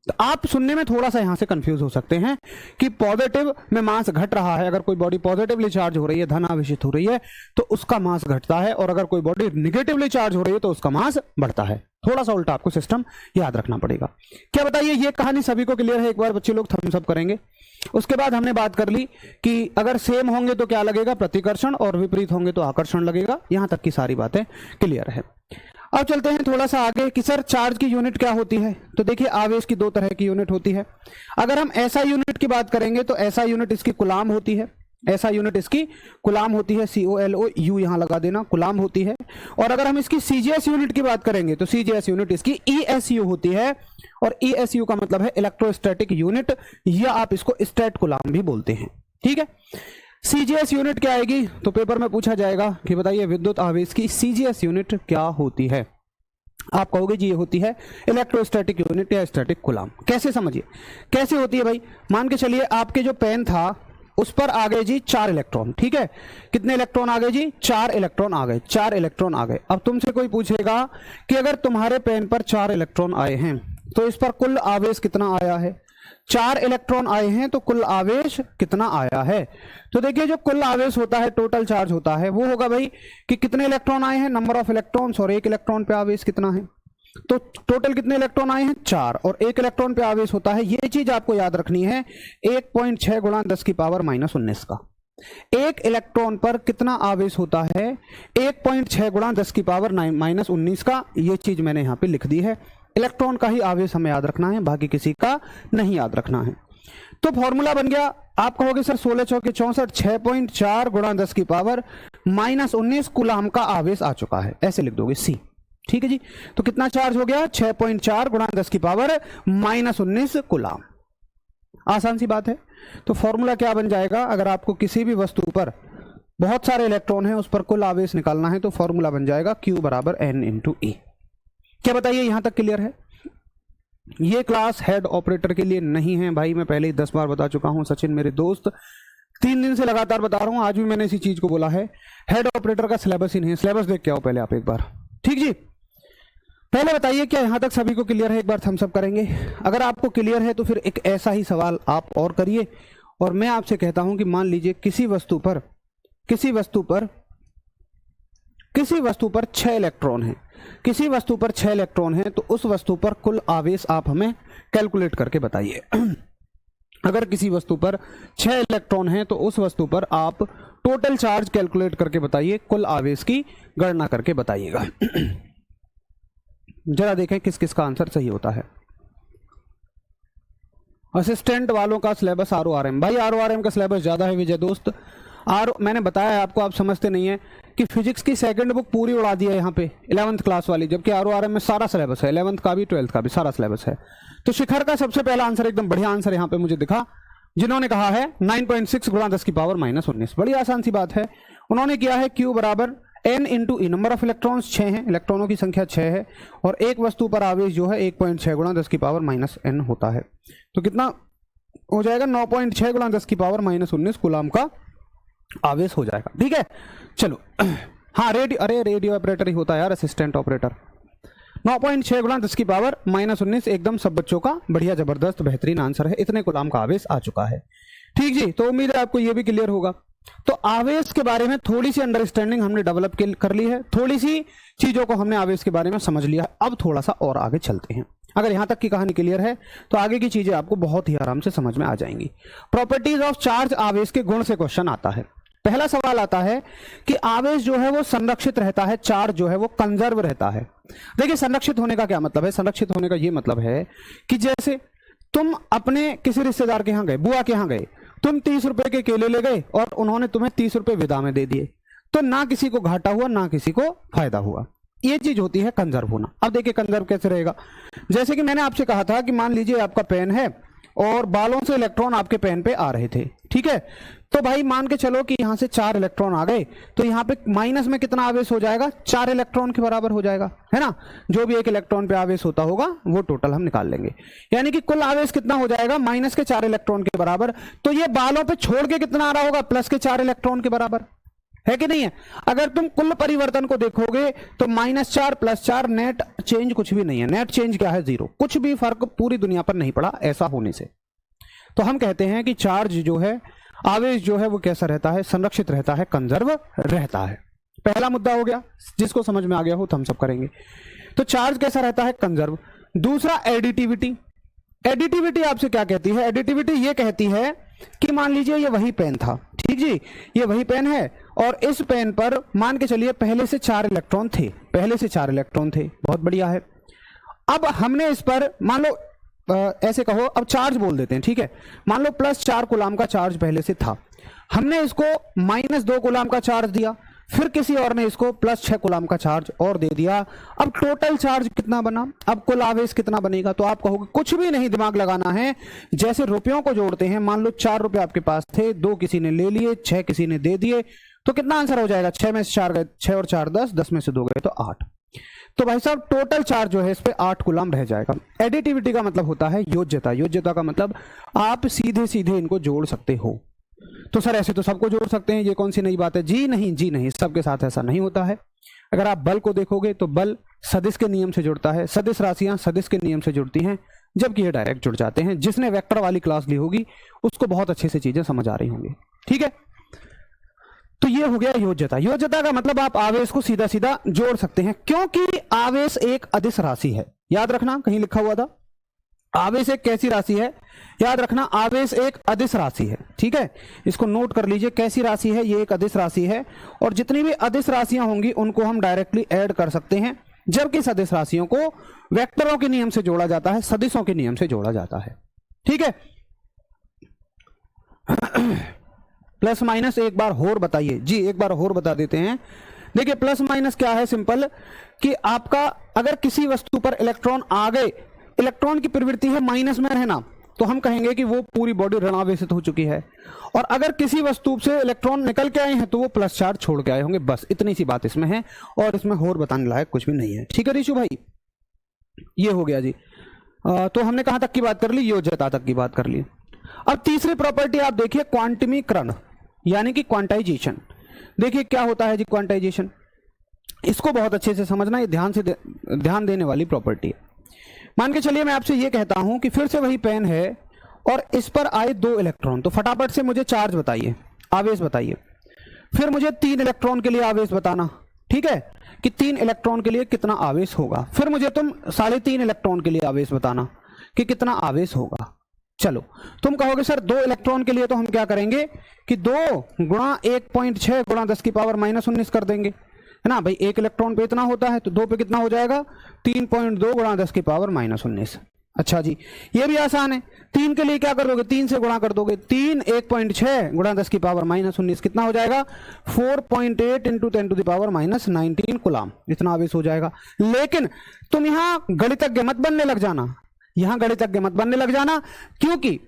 तो आप सुनने में थोड़ा सा यहां से कंफ्यूज हो सकते हैं कि पॉजिटिव में मास घट रहा है, अगर कोई बॉडी पॉजिटिवली चार्ज हो रही है, धन आवेशित हो रही है, तो उसका मास घटता है, और अगर कोई बॉडी निगेटिवली चार्ज हो रही है तो उसका मास बढ़ता है। थोड़ा सा उल्टा आपको सिस्टम याद रखना पड़ेगा। क्या बताइए, ये कहानी सभी को क्लियर है? एक बार बच्चे लोग थम्स अप करेंगे। उसके बाद हमने बात कर ली कि अगर सेम होंगे तो क्या लगेगा? प्रतिकर्षण, और विपरीत होंगे तो आकर्षण लगेगा। यहां तक की सारी बातें क्लियर है। अब चलते हैं थोड़ा सा आगे कि सर चार्ज की यूनिट क्या होती है? तो देखिए आवेश की 2 तरह की यूनिट होती है। अगर हम ऐसा यूनिट की बात करेंगे तो ऐसा यूनिट इसकी कूलाम होती है, ऐसा यूनिट इसकी कूलाम होती है, COLOU यहां लगा देना, कूलाम होती है। और अगर हम इसकी CGS यूनिट की बात करेंगे तो CGS यूनिट इसकी ESU होती है, और ESU का मतलब है इलेक्ट्रोस्टैटिक यूनिट, या आप इसको स्टैट कूलाम भी बोलते हैं। ठीक है, CGS यूनिट क्या आएगी? तो पेपर में पूछा जाएगा कि बताइए विद्युत आवेश की CGS यूनिट क्या होती है? आप कहोगे जी ये होती है इलेक्ट्रोस्टैटिक यूनिट या स्टैटिक कूलाम। कैसे? समझिए कैसे होती है भाई। मान के चलिए आपके जो पेन था, उस पर आ गए जी 4 इलेक्ट्रॉन। ठीक है, कितने इलेक्ट्रॉन आ गए जी? 4 इलेक्ट्रॉन आ गए, 4 इलेक्ट्रॉन आ गए। अब तुमसे कोई पूछेगा कि अगर तुम्हारे पेन पर 4 इलेक्ट्रॉन आए हैं तो इस पर कुल आवेश कितना आया है? 4 इलेक्ट्रॉन आए हैं तो कुल आवेश कितना आया है? तो देखिए, जो कुल आवेश होता है, टोटल चार्ज होता है, वो होगा भाई कि कितने इलेक्ट्रॉन आए हैं, नंबर ऑफ इलेक्ट्रॉन्स, और 1 इलेक्ट्रॉन पे आवेश कितना है। तो टोटल कितने इलेक्ट्रॉन आए हैं? 4, और 1 इलेक्ट्रॉन पे आवेश होता है, ये चीज आपको याद रखनी है, 1.6 गुणा 10 की पावर -19 का। 1 इलेक्ट्रॉन पर कितना आवेश होता है? 1.6 गुणा 10 की पावर -19 का। ये चीज मैंने यहां पे लिख दी है। इलेक्ट्रॉन का ही आवेश हमें याद रखना है, बाकी किसी का नहीं याद रखना है। तो फॉर्मूला बन गया, आप कहोगे सर 16 चौके 64, 6.4 गुणा 10 की पावर -19 कूलाम का आवेश आ चुका है, ऐसे लिख दोगे सी। ठीक है जी, तो कितना चार्ज हो गया? 6.4 गुणा 10 की पावर -19 कूलाम। आसान सी बात है। तो फॉर्मूला क्या बन जाएगा? अगर आपको किसी भी वस्तु पर बहुत सारे इलेक्ट्रॉन हैं, उस पर कुल आवेश निकालना है, तो फॉर्मूला बन जाएगा Q बराबर N × E। क्या बताइए, यहां तक क्लियर है? ये क्लास हेड ऑपरेटर के लिए नहीं है भाई, मैं पहले ही 10 बार बता चुका हूं। सचिन मेरे दोस्त 3 दिन से लगातार बता रहा हूं, आज भी मैंने इसी चीज को बोला है। हेड ऑपरेटर का सिलेबस ही नहीं है, सिलेबस देख के आओ पहले आप एक बार। ठीक जी, पहले बताइए क्या यहां तक सभी को क्लियर है? एक बार थम्स अप करेंगे अगर आपको क्लियर है। तो फिर एक ऐसा ही सवाल आप और करिए, और मैं आपसे कहता हूं कि मान लीजिए किसी वस्तु पर 6 इलेक्ट्रॉन है, किसी वस्तु पर 6 इलेक्ट्रॉन है, तो उस वस्तु पर कुल आवेश आप हमें कैलकुलेट करके बताइए। अगर किसी वस्तु पर 6 इलेक्ट्रॉन है तो उस वस्तु पर आप टोटल चार्ज कैलकुलेट करके बताइए, कुल आवेश की गणना करके बताइएगा। जरा देखें किस किस का आंसर सही होता है। असिस्टेंट वालों का सिलेबस RORM, भाई RORM का सिलेबस ज्यादा है विजय दोस्त। मैंने बताया है आपको, आप समझते नहीं है कि फिजिक्स की सेकंड बुक पूरी उड़ा दी है यहाँ पे 11th क्लास वाली, जबकि RORM में सारा सिलेबस है, 11th का भी 12th का भी सारा सिलेबस है। तो शिखर का सबसे पहला आंसर एकदम बढ़िया आंसर यहाँ पे मुझे दिखा, जिन्होंने कहा है 9.6 गुणा 10 की पावर -19। बड़ी आसान सी बात है। उन्होंने किया है Q बराबर N × E, number of electrons 6 है, इलेक्ट्रॉनों की संख्या 6 है, और एक वस्तु पर आवेश जो है 1.6 गुणा 10 की पावर -n होता है। तो कितना हो जाएगा? 9.6 गुणा 10 की पावर -19 कूलाम का आवेश हो जाएगा। ठीक है, चलो। हाँ, रेडियो ऑपरेटर ही होता है यार, असिस्टेंट ऑपरेटर। 9.6 गुणा 10 की पावर -19 एकदम सब बच्चों का बढ़िया जबरदस्त बेहतरीन आंसर है। इतने कूलाम का आवेश आ चुका है। ठीक जी, तो उम्मीद है आपको यह भी क्लियर होगा। तो आवेश के बारे में थोड़ी सी अंडरस्टैंडिंग हमने डेवलप कर ली है, थोड़ी सी चीजों को हमने आवेश के बारे में समझ लिया। अब थोड़ा सा और आगे चलते हैं। अगर यहां तक की कहानी क्लियर है तो आगे की चीजें आपको बहुत ही आराम से समझ में आ जाएंगी। प्रॉपर्टीज ऑफ चार्ज, आवेश के गुण से क्वेश्चन आता है। पहला सवाल आता है कि आवेश जो है वो संरक्षित रहता है, चार्ज जो है वो कंजर्व रहता है। देखिए, संरक्षित होने का क्या मतलब है? संरक्षित होने का ये मतलब है कि जैसे तुम अपने किसी रिश्तेदार के यहां गए, बुआ के यहां गए, तुम 30 रुपए के केले ले गए और उन्होंने तुम्हें 30 रुपए विदा में दे दिए, तो ना किसी को घाटा हुआ ना किसी को फायदा हुआ। ये चीज होती है कंजर्व होना। अब देखिए कंजर्व कैसे रहेगा। जैसे कि मैंने आपसे कहा था कि मान लीजिए आपका पेन है और बालों से इलेक्ट्रॉन आपके पेन पे आ रहे थे, ठीक है, तो भाई मान के चलो कि यहां से 4 इलेक्ट्रॉन आ गए, तो यहां पे माइनस में कितना आवेश हो जाएगा? 4 इलेक्ट्रॉन के बराबर हो जाएगा, है ना। जो भी 1 इलेक्ट्रॉन पे आवेश होता होगा वो टोटल हम निकाल लेंगे, यानी कि कुल आवेश कितना हो जाएगा? माइनस के 4 इलेक्ट्रॉन के बराबर। तो ये बालों पे छोड़ के कितना आ रहा होगा? प्लस के 4 इलेक्ट्रॉन के बराबर, है कि नहीं है। अगर तुम कुल परिवर्तन को देखोगे तो -4 +4 नेट चेंज कुछ भी नहीं है। नेट चेंज क्या है? 0। कुछ भी फर्क पूरी दुनिया पर नहीं पड़ा ऐसा होने से। तो हम कहते हैं कि चार्ज जो है, आवेश जो है वो कैसा रहता है? संरक्षित रहता है, कंजर्व रहता है। पहला मुद्दा हो गया, जिसको समझ में आ गया हो थम्स अप करेंगे। तो चार्ज कैसा रहता है? कंजर्व। दूसरा एडिटिविटी। एडिटिविटी आपसे क्या कहती है? एडिटिविटी ये कहती है कि मान लीजिए ये वही पेन था, ठीक जी, ये वही पेन है और इस पेन पर मान के चलिए पहले से 4 इलेक्ट्रॉन थे, बहुत बढ़िया है। अब हमने इस पर मान लो ऐसे कहो, अब चार्ज बोल देते हैं, ठीक है। मान लो +4 कूलाम का चार्ज पहले से था, हमने इसको -2 कूलाम का चार्ज दिया, फिर किसी और ने इसको +6 कूलाम का चार्ज और दे दिया। अब टोटल चार्ज कितना बना? अब कुल आवेश कितना बनेगा? तो आप कहोगे कुछ भी नहीं, दिमाग लगाना है। जैसे रुपयों को जोड़ते हैं, मान लो 4 रुपए आपके पास थे, 2 किसी ने ले लिए, 6 किसी ने दे दिए, तो कितना आंसर हो जाएगा? 6 में से 4 गए, 6 और 4 10, 10 में से 2 गए तो 8। तो भाई साहब टोटल चार्ज जो है इस पे 8 कूलाम रह जाएगा। एडिटिविटी का मतलब होता है योज्यता। योज्यता का मतलब आप सीधे सीधे इनको जोड़ सकते हो। तो सर ऐसे तो सबको जोड़ सकते हैं, ये कौन सी नई बात है? जी नहीं, जी नहीं, सबके साथ ऐसा नहीं होता है। अगर आप बल को देखोगे तो बल सदिश के नियम से जुड़ता है, सदिश राशियां सदिश के नियम से जुड़ती हैं, जबकि ये डायरेक्ट जुड़ जाते हैं। जिसने वेक्टर वाली क्लास ली होगी उसको बहुत अच्छे से चीजें समझ आ रही होंगी। ठीक है, तो ये हो गया योज्यता। योज्यता का मतलब आप आवेश को सीधा सीधा जोड़ सकते हैं, क्योंकि आवेश एक अदिश राशि है। याद रखना, कहीं लिखा हुआ था आवेश एक कैसी राशि है, याद रखना आवेश एक अदिश राशि है। ठीक है, इसको नोट कर लीजिए, कैसी राशि है? ये एक अदिश राशि है, और जितनी भी अदिश राशियां होंगी उनको हम डायरेक्टली ऐड कर सकते हैं, जबकि सदिश राशियों को वेक्टरों के नियम से जोड़ा जाता है, सदिशों के नियम से जोड़ा जाता है। ठीक है, प्लस माइनस एक बार और बताइए जी, एक बार और बता देते हैं। देखिए प्लस माइनस क्या है, सिंपल कि आपका अगर किसी वस्तु पर इलेक्ट्रॉन आ गए, इलेक्ट्रॉन की प्रवृत्ति है माइनस में रहना, तो हम कहेंगे कि वो पूरी बॉडी ऋणावेशित हो चुकी है। और अगर किसी वस्तु से इलेक्ट्रॉन निकल के आए हैं तो वो प्लस चार्ज छोड़ के आए होंगे। बस इतनी सी बात इसमें है, और इसमें और बताने लायक कुछ भी नहीं है। ठीक है ऋषु भाई, ये हो गया जी। तो हमने कहां तक की बात कर ली? योज्यता तक की बात कर ली। अब तीसरी प्रॉपर्टी आप देखिए, क्वांटमीकरण यानी कि क्वांटाइजेशन। देखिए क्या होता है जी क्वांटाइजेशन, इसको बहुत अच्छे से समझना, ये ध्यान देने वाली प्रॉपर्टी है। मान के चलिए मैं आपसे ये कहता हूं कि फिर से वही पेन है और इस पर आए 2 इलेक्ट्रॉन, तो फटाफट से मुझे चार्ज बताइए, आवेश बताइए। फिर मुझे 3 इलेक्ट्रॉन के लिए आवेश बताना। ठीक है, कि 3 इलेक्ट्रॉन के लिए कितना आवेश होगा। फिर मुझे तुम 3.5 इलेक्ट्रॉन के लिए आवेश बताना कि कितना आवेश होगा। चलो तुम कहोगे सर 2 इलेक्ट्रॉन के लिए तो हम क्या करेंगे कि 2 गुणा 1.6 गुणा 10 की पावर -19 कर देंगे, है ना भाई। 1 इलेक्ट्रॉन पे इतना होता है तो 2 पे कितना हो जाएगा? 3.2 गुणा 10 की पावर -19। अच्छा जी, ये भी आसान है। 3 के लिए क्या कर दोगे? 3 से गुणा कर दोगे। 3 1.6 गुणा 10 की पावर -19 कितना हो जाएगा? 4.8 into 10 to the power -19 coulomb, इतना आवेश हो जाएगा। लेकिन तुम यहां गणितज्ञ मत बनने लग जाना, यहां गणितज्ञ मत बनने लग जाना, क्योंकि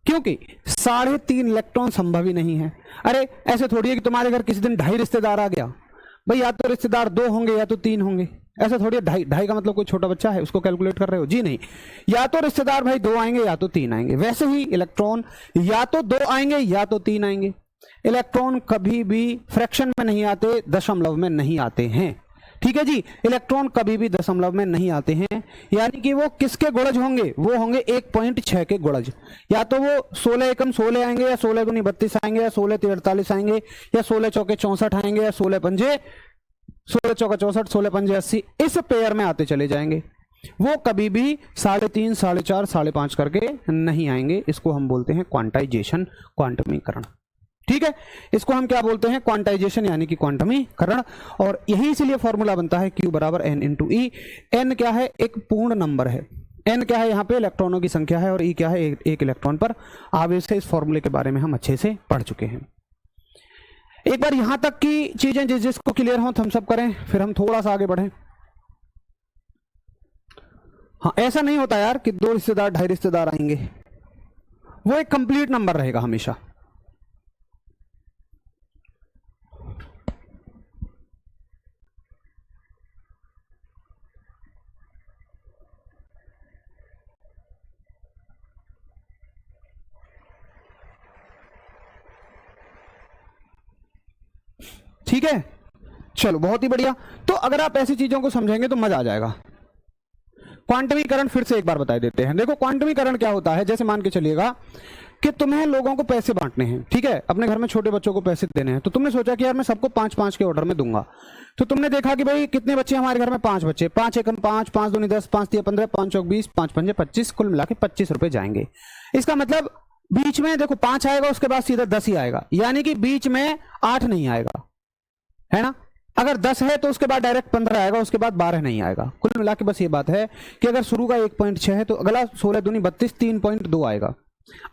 3.5 इलेक्ट्रॉन संभव ही नहीं है। अरे ऐसे थोड़ी है कि तुम्हारे घर किसी दिन 2.5 रिश्तेदार आ गया, भाई या तो रिश्तेदार 2 होंगे या तो 3 होंगे। ऐसा थोड़ी है 2.5 का मतलब कोई छोटा बच्चा है उसको कैलकुलेट कर रहे हो? जी नहीं, या तो रिश्तेदार भाई 2 आएंगे या तो 3 आएंगे। वैसे ही इलेक्ट्रॉन या तो 2 आएंगे या तो 3 आएंगे। इलेक्ट्रॉन कभी भी फ्रैक्शन में नहीं आते, दशमलव में नहीं आते हैं। ठीक है जी, इलेक्ट्रॉन कभी भी दशमलव में नहीं आते हैं, यानी कि वो किसके गुणज होंगे? वो होंगे 1.6 के गुणज। या तो वो 16 एकम 16 आएंगे, या 16 गुनी 32 आएंगे, या 16 तिया 48 आएंगे, या 16 चौके 64 आएंगे, या 16 पंजे 16 चौका 64, 16 पंजे 80, इस पेयर में आते चले जाएंगे। वो कभी भी 3.5, 4.5, 5.5 करके नहीं आएंगे। इसको हम बोलते हैं क्वांटाइजेशन, क्वांटमीकरण। ठीक है, इसको हम क्या बोलते हैं? क्वांटाइजेशन यानी कि क्वांटमीकरण। और यही इसीलिए फॉर्मूला बनता है Q बराबर N इंटू E। N क्या है? एक पूर्ण नंबर है। N क्या है? यहाँ पे इलेक्ट्रॉनों की संख्या है, और E क्या है? एक इलेक्ट्रॉन पर आवेश है। इस फॉर्मूले के बारे में हम अच्छे से पढ़ चुके हैं। एक बार यहां तक की चीजें जिसको क्लियर हो थम्स अप करें, फिर हम थोड़ा सा आगे बढ़ें। हाँ, ऐसा नहीं होता यार कि 2 रिश्तेदार 2.5 रिश्तेदार आएंगे, वो एक कंप्लीट नंबर रहेगा हमेशा। ठीक है, चलो बहुत ही बढ़िया। तो अगर आप ऐसी चीजों को समझेंगे तो मजा आ जाएगा। क्वांटमीकरण फिर से एक बार बता देते हैं। देखो क्वांटमीकरण क्या होता है, जैसे मान के चलिएगा कि तुम्हें लोगों को पैसे बांटने हैं। ठीक है, अपने घर में छोटे बच्चों को पैसे देने हैं, तो तुमने सोचा कि यार मैं सबको 5-5 के ऑर्डर में दूंगा। तो तुमने देखा कि भाई कितने बच्चे हमारे घर में? 5 बच्चे। 5 एकम 5, 5 दूनी 10, 5 तिया 15, 5 चौक 20, 5 पंजे 25, कुल मिला के 25 रुपए जाएंगे। इसका मतलब बीच में देखो 5 आएगा, उसके बाद सीधा 10 ही आएगा, यानी कि बीच में 8 नहीं आएगा, है ना। अगर 10 है तो उसके बाद डायरेक्ट 15 आएगा, उसके बाद 12 नहीं आएगा। कुल मिला के बस ये बात है कि अगर शुरू का 1.6 है तो अगला 16 दूनी 32, 3.2 आएगा।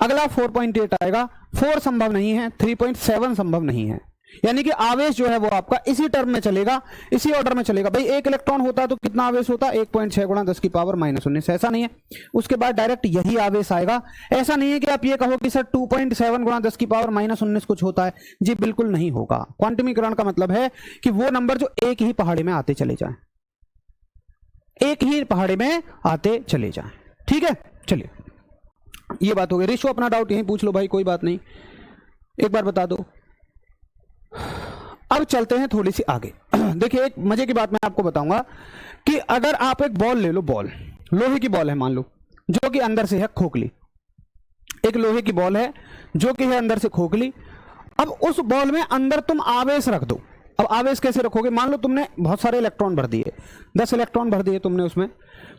अगला 4.8 आएगा, 4 संभव नहीं है, 3.7 संभव नहीं है। यानी कि आवेश जो है वो आपका इसी टर्म में चलेगा, इसी ऑर्डर में चलेगा। भाई 1 इलेक्ट्रॉन होता तो कितना आवेश होता? 1.6 गुणा 10 की पावर -19। ऐसा नहीं है, उसके बाद डायरेक्ट यही आवेश आएगा। ऐसा नहीं है कि आप ये कहो कि सर 2.7 गुणा 10 की पावर -19 कुछ होता है। जी बिल्कुल नहीं होगा। क्वांटमीकरण का मतलब है कि वो नंबर जो एक ही पहाड़ी में आते चले जाएं, एक ही पहाड़ी में आते चले जाएं। ठीक है, चलिए ये बात हो गई। ऋषु अपना डाउट यहीं पूछ लो भाई, कोई बात नहीं। एक बार बता दो। अब चलते हैं थोड़ी सी आगे। देखिए एक मजे की बात मैं आपको बताऊंगा कि अगर आप एक बॉल ले लो, बॉल लोहे की बॉल है मान लो, जो कि अंदर से है खोखली, एक लोहे की बॉल है जो कि है अंदर से खोखली। अब उस बॉल में अंदर तुम आवेश रख दो। अब आवेश कैसे रखोगे? मान लो तुमने बहुत सारे इलेक्ट्रॉन भर दिए, 10 इलेक्ट्रॉन भर दिए तुमने उसमें,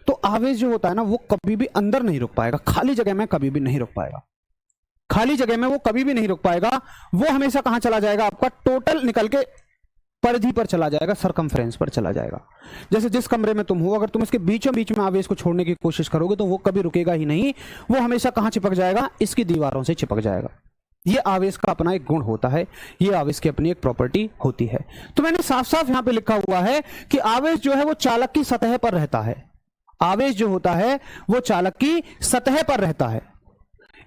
तो आवेश जो होता है ना वो कभी भी अंदर नहीं रुक पाएगा, खाली जगह में कभी भी नहीं रुक पाएगा, खाली जगह में वो कभी भी नहीं रुक पाएगा। वो हमेशा कहां चला जाएगा? आपका टोटल निकल के परिधि पर चला जाएगा, सरकमफ्रेंस पर चला जाएगा। जैसे जिस कमरे में तुम हो, अगर तुम इसके बीचों बीच में आवेश को छोड़ने की कोशिश करोगे तो वो कभी रुकेगा ही नहीं, वो हमेशा कहां चिपक जाएगा? इसकी दीवारों से चिपक जाएगा। ये आवेश का अपना एक गुण होता है, ये आवेश की अपनी एक प्रॉपर्टी होती है। तो मैंने साफ साफ यहां पे लिखा हुआ है कि आवेश जो है वो चालक की सतह पर रहता है। आवेश जो होता है वो चालक की सतह पर रहता है।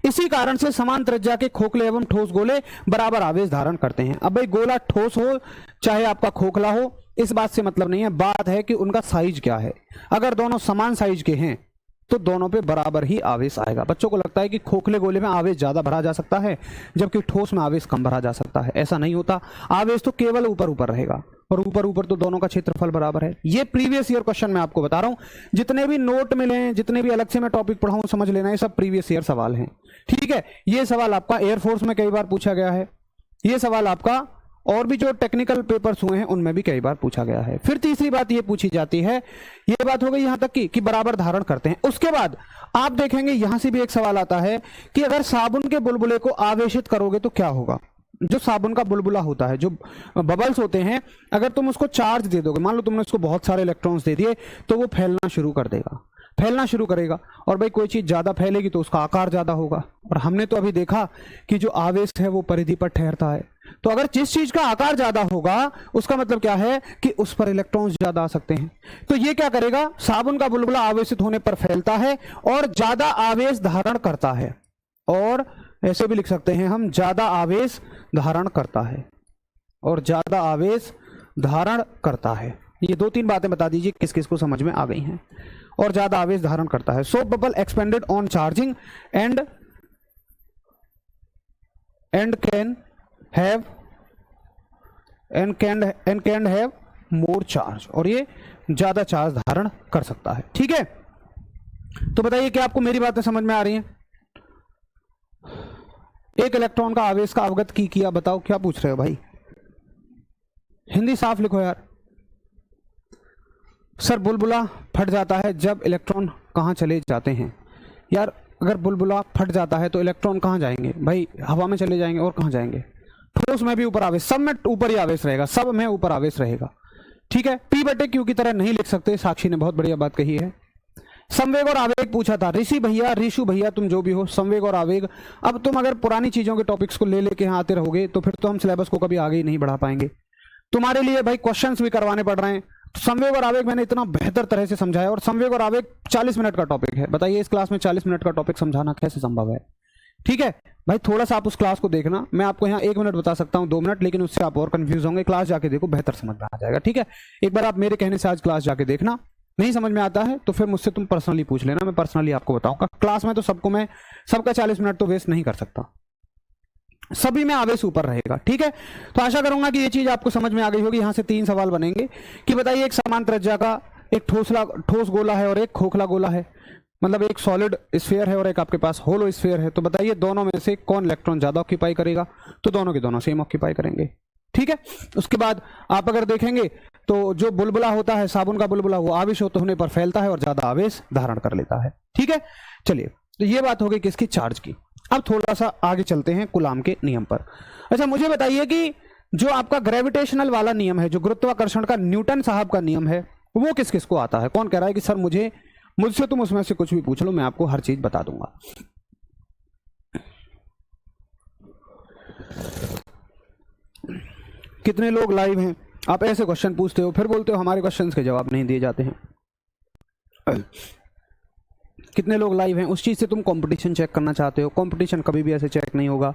इसी कारण से समान त्रिज्या के खोखले एवं ठोस गोले बराबर आवेश धारण करते हैं। अब भाई गोला ठोस हो चाहे आपका खोखला हो, इस बात से मतलब नहीं है, बात है कि उनका साइज क्या है। अगर दोनों समान साइज के हैं तो दोनों पे बराबर ही आवेश आएगा। बच्चों को लगता है कि खोखले गोले में आवेश ज्यादा भरा जा सकता है जबकि ठोस में आवेश कम भरा जा सकता है, ऐसा नहीं होता। आवेश तो केवल ऊपर ऊपर रहेगा और ऊपर ऊपर तो दोनों का क्षेत्रफल बराबर है। ये प्रीवियस ईयर क्वेश्चन मैं आपको बता रहा हूं, जितने भी नोट मिले हैं, जितने भी अलग से मैं टॉपिक पढ़ाऊं, समझ लेना ये सब प्रीवियस ईयर सवाल हैं, ठीक है। ये सवाल आपका एयरफोर्स में कई बार पूछा गया है, ये सवाल आपका और भी जो टेक्निकल पेपर्स हुए हैं उनमें भी कई बार पूछा गया है। फिर तीसरी बात ये पूछी जाती है, ये बात हो गई यहां तक कि बराबर धारण करते हैं। उसके बाद आप देखेंगे यहां से भी एक सवाल आता है कि अगर साबुन के बुलबुले को आवेशित करोगे तो क्या होगा। जो साबुन का बुलबुला होता है, जो बबल्स होते हैं, अगर तुम उसको चार्ज दे दोगे, मान लो तुमने उसको बहुत सारे इलेक्ट्रॉन्स दे दिए, तो वो फैलना शुरू कर देगा, फैलना शुरू करेगा। और भाई कोई चीज ज्यादा फैलेगी तो उसका आकार ज्यादा होगा। और हमने तो अभी देखा कि जो आवेश है वो परिधि पर ठहरता है, तो अगर जिस चीज का आकार ज्यादा होगा उसका मतलब क्या है कि उस पर इलेक्ट्रॉन्स ज्यादा आ सकते हैं। तो ये क्या करेगा? साबुन का बुलबुला आवेशित होने पर फैलता है और ज्यादा आवेश धारण करता है, और ऐसे भी लिख सकते हैं हम, ज्यादा आवेश धारण करता है और ज्यादा आवेश धारण करता है। ये 2-3 बातें बता दीजिए किस किस को समझ में आ गई हैं। और ज्यादा आवेश धारण करता है। Soap bubble expanded on charging and can have more charge, और ये ज्यादा चार्ज धारण कर सकता है, ठीक है। तो बताइए क्या आपको मेरी बातें समझ में आ रही हैं? एक इलेक्ट्रॉन का आवेश का अवगत की किया, बताओ क्या पूछ रहे हो भाई? हिंदी साफ लिखो यार। सर बुलबुला फट जाता है जब इलेक्ट्रॉन कहाँ चले जाते हैं। यार अगर बुलबुला फट जाता है तो इलेक्ट्रॉन कहाँ जाएंगे भाई? हवा में चले जाएंगे, और कहाँ जाएंगे? ठोस में भी ऊपर आवेश, सब में ऊपर ही आवेश रहेगा, सब में ऊपर आवेश रहेगा, ठीक है। P/Q की तरह नहीं लिख सकते, साक्षी ने बहुत बढ़िया बात कही है। संवेग और आवेग पूछा था, ऋषि भैया, ऋषु भैया, तुम जो भी हो, संवेग और आवेग। अब तुम अगर पुरानी चीजों के टॉपिक्स को ले लेके यहाँ आते रहोगे तो फिर तो हम सिलेबस को कभी आगे ही नहीं बढ़ा पाएंगे। तुम्हारे लिए भाई क्वेश्चंस भी करवाने पड़ रहे हैं। संवेग और आवेग मैंने इतना बेहतर तरह से समझाया, और संवेग और आवेग 40 मिनट का टॉपिक है। बताइए इस क्लास में 40 मिनट का टॉपिक समझाना कैसे संभव है? ठीक है भाई, थोड़ा सा आप उस क्लास को देखना। मैं आपको यहाँ 1 मिनट बता सकता हूँ, 2 मिनट, लेकिन उससे आप और कंफ्यूज होंगे। क्लास जाके देखो, बेहतर समझ में आ जाएगा, ठीक है। एक बार आप मेरे कहने से आज क्लास जाके देखना। नहीं समझ में आता है तो फिर मुझसे तुम पर्सनली पूछ लेना, मैं पर्सनली आपको बताऊंगा। क्लास में तो सबका 40 मिनट तो वेस्ट नहीं कर सकता, सभी में आवेश ऊपर रहेगा, ठीक है। तो आशा करूंगा कि ये चीज आपको समझ में आ गई होगी। यहां से 3 सवाल बनेंगे कि बताइए एक समान त्रिज्या का एक ठोस गोला है और एक खोखला गोला है, मतलब एक सॉलिड स्फीयर है और एक आपके पास होलो स्फीयर है। तो बताइए दोनों में से कौन इलेक्ट्रॉन ज्यादा ऑक्यूपाई करेगा? तो दोनों के दोनों सेम ऑक्यूपाई करेंगे, ठीक है। उसके बाद आप अगर देखेंगे तो जो बुलबुला होता है, साबुन का बुलबुला, वो आवेश होने पर फैलता है और ज्यादा आवेश धारण कर लेता है, ठीक है। चलिए, तो ये बात हो गई किसकी? चार्ज की। अब थोड़ा सा आगे चलते हैं कूलाम के नियम पर। अच्छा, मुझे बताइए कि जो आपका ग्रेविटेशनल वाला नियम है, जो गुरुत्वाकर्षण का न्यूटन साहब का नियम है, वो किस किस को आता है? कौन कह रहा है कि सर मुझसे तुम उसमें से कुछ भी पूछ लो, मैं आपको हर चीज बता दूंगा। कितने लोग लाइव हैं? आप ऐसे क्वेश्चन पूछते हो फिर बोलते हो हमारे क्वेश्चंस के जवाब नहीं दिए जाते हैं। कितने लोग लाइव हैं? उस चीज से तुम कंपटीशन चेक करना चाहते हो। कंपटीशन कभी भी ऐसे चेक नहीं होगा।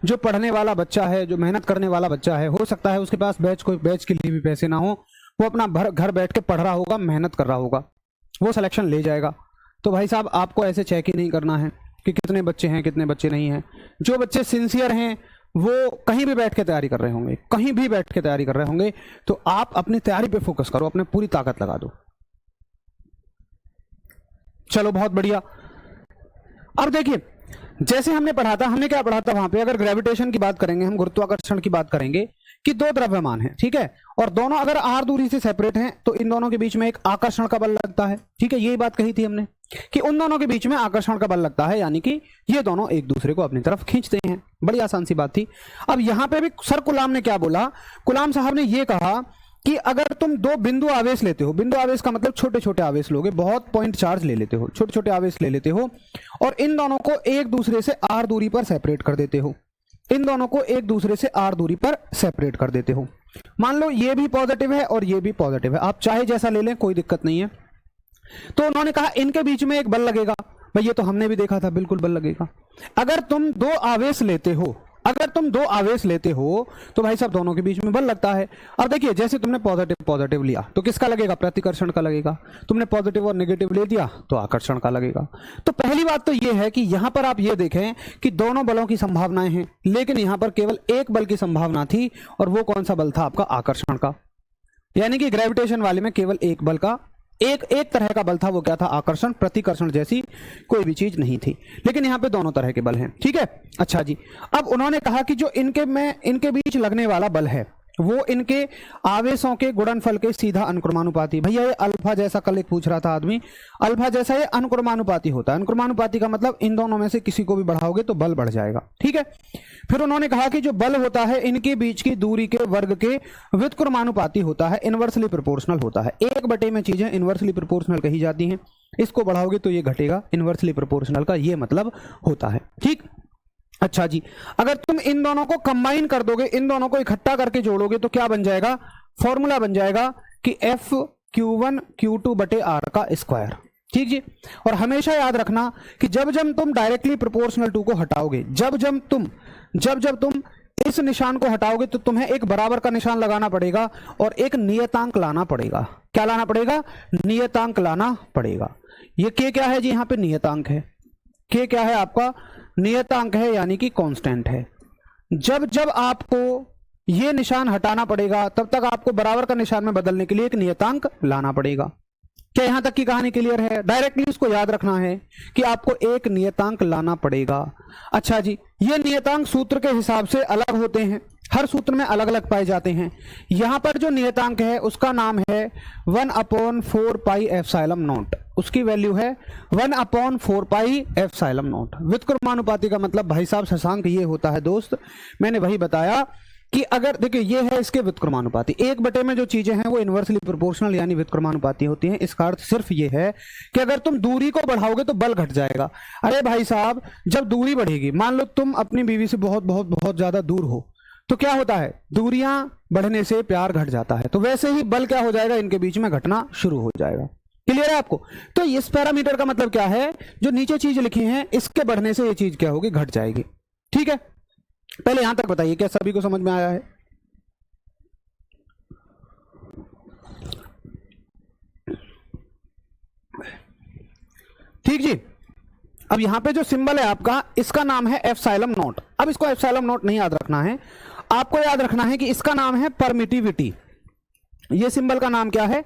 जो पढ़ने वाला बच्चा है, जो मेहनत करने वाला बच्चा है, हो सकता है उसके पास बैच के लिए भी पैसे ना हो, वो अपना घर बैठ के पढ़ रहा होगा, मेहनत कर रहा होगा, वो सिलेक्शन ले जाएगा। तो भाई साहब, आपको ऐसे चेक ही नहीं करना है कि कितने बच्चे हैं कितने बच्चे नहीं हैं। जो बच्चे सिंसियर हैं वो कहीं भी बैठ के तैयारी कर रहे होंगे, कहीं भी बैठ के तैयारी कर रहे होंगे, तो आप अपनी तैयारी पे फोकस करो, अपने पूरी ताकत लगा दो। चलो बहुत बढ़िया। अब देखिए जैसे हमने पढ़ा था, हमने क्या पढ़ा था वहां पे, अगर ग्रेविटेशन की बात करेंगे, हम गुरुत्वाकर्षण की बात करेंगे कि दो द्रव्यमान है, ठीक है, और दोनों अगर r दूरी से सेपरेट हैं तो इन दोनों के बीच में एक आकर्षण का बल लगता है, ठीक है, यही बात कही थी हमने कि उन दोनों के बीच में आकर्षण का बल लगता है, यानी कि ये दोनों एक दूसरे को अपनी तरफ खींचते हैं। बड़ी आसान सी बात थी। अब यहां पे भी सर कुलाम ने क्या बोला, कुलाम साहब ने ये कहा कि अगर तुम दो बिंदु आवेश लेते हो, बिंदु आवेश का मतलब छोटे छोटे आवेश लोगे, बहुत पॉइंट चार्ज ले लेते हो, छोटे छोटे आवेश ले लेते हो, और इन दोनों को एक दूसरे से r दूरी पर सेपरेट कर देते हो, इन दोनों को एक दूसरे से r दूरी पर सेपरेट कर देते हो। मान लो ये भी पॉजिटिव है और ये भी पॉजिटिव है, आप चाहे जैसा ले लें, कोई दिक्कत नहीं है। तो उन्होंने कहा इनके बीच में एक बल लगेगा। भाई ये तो हमने भी देखा था, बिल्कुल बल लगेगा। अगर तुम दो आवेश लेते हो, अगर तुम दो आवेश लेते हो तो भाई साहब दोनों के बीच में बल लगता है। अब देखिए जैसे तुमने पॉजिटिव पॉजिटिव लिया तो किसका लगेगा, प्रतिकर्षण का लगेगा। तुमने पॉजिटिव और नेगेटिव ले दिया तो आकर्षण का लगेगा। तो पहली बात तो ये है कि यहां पर आप ये देखें कि दोनों बलों की संभावनाएं हैं, लेकिन यहां पर केवल एक बल की संभावना थी, और वो कौन सा बल था, आपका आकर्षण का। यानी कि ग्रेविटेशन वाले में केवल एक बल का, एक तरह का बल था, वो क्या था, आकर्षण। प्रतिकर्षण जैसी कोई भी चीज नहीं थी, लेकिन यहां पे दोनों तरह के बल हैं, ठीक है। अच्छा जी, अब उन्होंने कहा कि जो इनके बीच लगने वाला बल है वो इनके आवेशों के गुणनफल के सीधा अनुक्रमानुपाती। भैया ये अल्फा जैसा, कल एक पूछ रहा था आदमी, अल्फा जैसा ये अनुक्रमानुपाती होता है। अनुक्रमानुपाती का मतलब इन दोनों में से किसी को भी बढ़ाओगे तो बल बढ़ जाएगा, ठीक है। फिर उन्होंने कहा कि जो बल होता है इनके बीच की दूरी के वर्ग के व्युत्क्रमानुपाती होता है, इनवर्सली प्रोपोर्शनल होता है। एक बटे में चीजें इनवर्सली प्रोपोर्शनल कही जाती हैं, इसको बढ़ाओगे तो ये घटेगा, इनवर्सली प्रोपोर्शनल का ये मतलब होता है, ठीक। अच्छा जी, अगर तुम इन दोनों को कंबाइन कर दोगे, इन दोनों को इकट्ठा करके जोड़ोगे तो क्या बन जाएगा, फॉर्मूला बन जाएगा कि एफ Q1 Q2 बटे आर का स्क्वायर, ठीक जी। और हमेशा याद रखना कि जब जब तुम डायरेक्टली प्रोपोर्शनल टू को हटाओगे, जब जब तुम इस निशान को हटाओगे तो तुम्हें एक बराबर का निशान लगाना पड़ेगा और एक नियतांक लाना पड़ेगा। क्या लाना पड़ेगा, नियतांक लाना पड़ेगा। ये के क्या है जी, यहां पे नियतांक है, के क्या है आपका, नियतांक है, यानी कि कांस्टेंट है। जब जब आपको ये निशान हटाना पड़ेगा तब तक आपको बराबर का निशान में बदलने के लिए एक नियतांक लाना पड़ेगा। क्या यहां तक की कहानी क्लियर है? डायरेक्टली उसको याद रखना है कि आपको एक नियतांक लाना पड़ेगा। अच्छा जी, ये नियतांक सूत्र के हिसाब से अलग होते हैं, हर सूत्र में अलग अलग पाए जाते हैं। यहां पर जो नियतांक है उसका नाम है 1/4 पाई एप्सिलॉन नॉट, उसकी वैल्यू है 1/4 पाई एप्सिलॉन नॉट। व्युत्क्रमानुपाती का मतलब भाई साहब शशांक ये होता है दोस्त, मैंने वही बताया कि अगर देखिए ये है इसके व्युत्क्रमानुपाती, एक बटे में जो चीजें हैं वो इनवर्सली प्रोपोर्शनल यानी व्युत्क्रमानुपाती होती हैं। इसका अर्थ सिर्फ ये है कि अगर तुम दूरी को बढ़ाओगे तो बल घट जाएगा। अरे भाई साहब, जब दूरी बढ़ेगी, मान लो तुम अपनी बीवी से बहुत बहुत बहुत ज्यादा दूर हो, तो क्या होता है, दूरियां बढ़ने से प्यार घट जाता है, तो वैसे ही बल क्या हो जाएगा, इनके बीच में घटना शुरू हो जाएगा। क्लियर है आपको? तो इस पैरामीटर का मतलब क्या है, जो नीचे चीज लिखी है इसके बढ़ने से ये चीज क्या होगी, घट जाएगी, ठीक है। पहले यहां तक बताइए, क्या सभी को समझ में आया है? ठीक जी। अब यहां पे जो सिंबल है आपका, इसका नाम है एप्सिलॉन नॉट। अब इसको एप्सिलॉन नॉट नहीं याद रखना है, आपको याद रखना है कि इसका नाम है परमिटिविटी। ये सिंबल का नाम क्या है,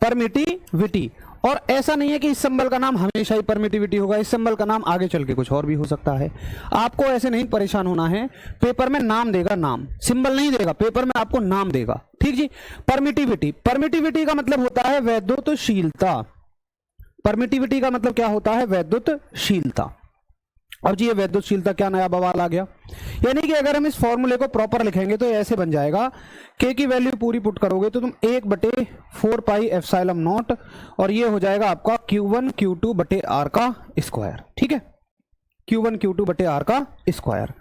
परमिटिविटी। और ऐसा नहीं है कि इस सिंबल का नाम हमेशा ही परमिटिविटी होगा, इस सिंबल का नाम आगे चल के कुछ और भी हो सकता है। आपको ऐसे नहीं परेशान होना है, पेपर में नाम देगा, नाम, सिंबल नहीं देगा, पेपर में आपको नाम देगा, ठीक जी। परमिटिविटी, परमिटिविटी का मतलब होता है वैद्युतशीलता। परमिटिविटी का मतलब क्या होता है, वैद्युतशीलता। अब जी ये वैद्युतशीलता क्या नया बवाल आ गया, यानी कि अगर हम इस फॉर्मूले को प्रॉपर लिखेंगे तो ऐसे बन जाएगा, के की वैल्यू पूरी पुट करोगे तो तुम 1/4 पाई एप्सिलॉन नॉट, और ये हो जाएगा आपका Q1 Q2 बटे आर का स्क्वायर, ठीक है, Q1 Q2 बटे आर का स्क्वायर।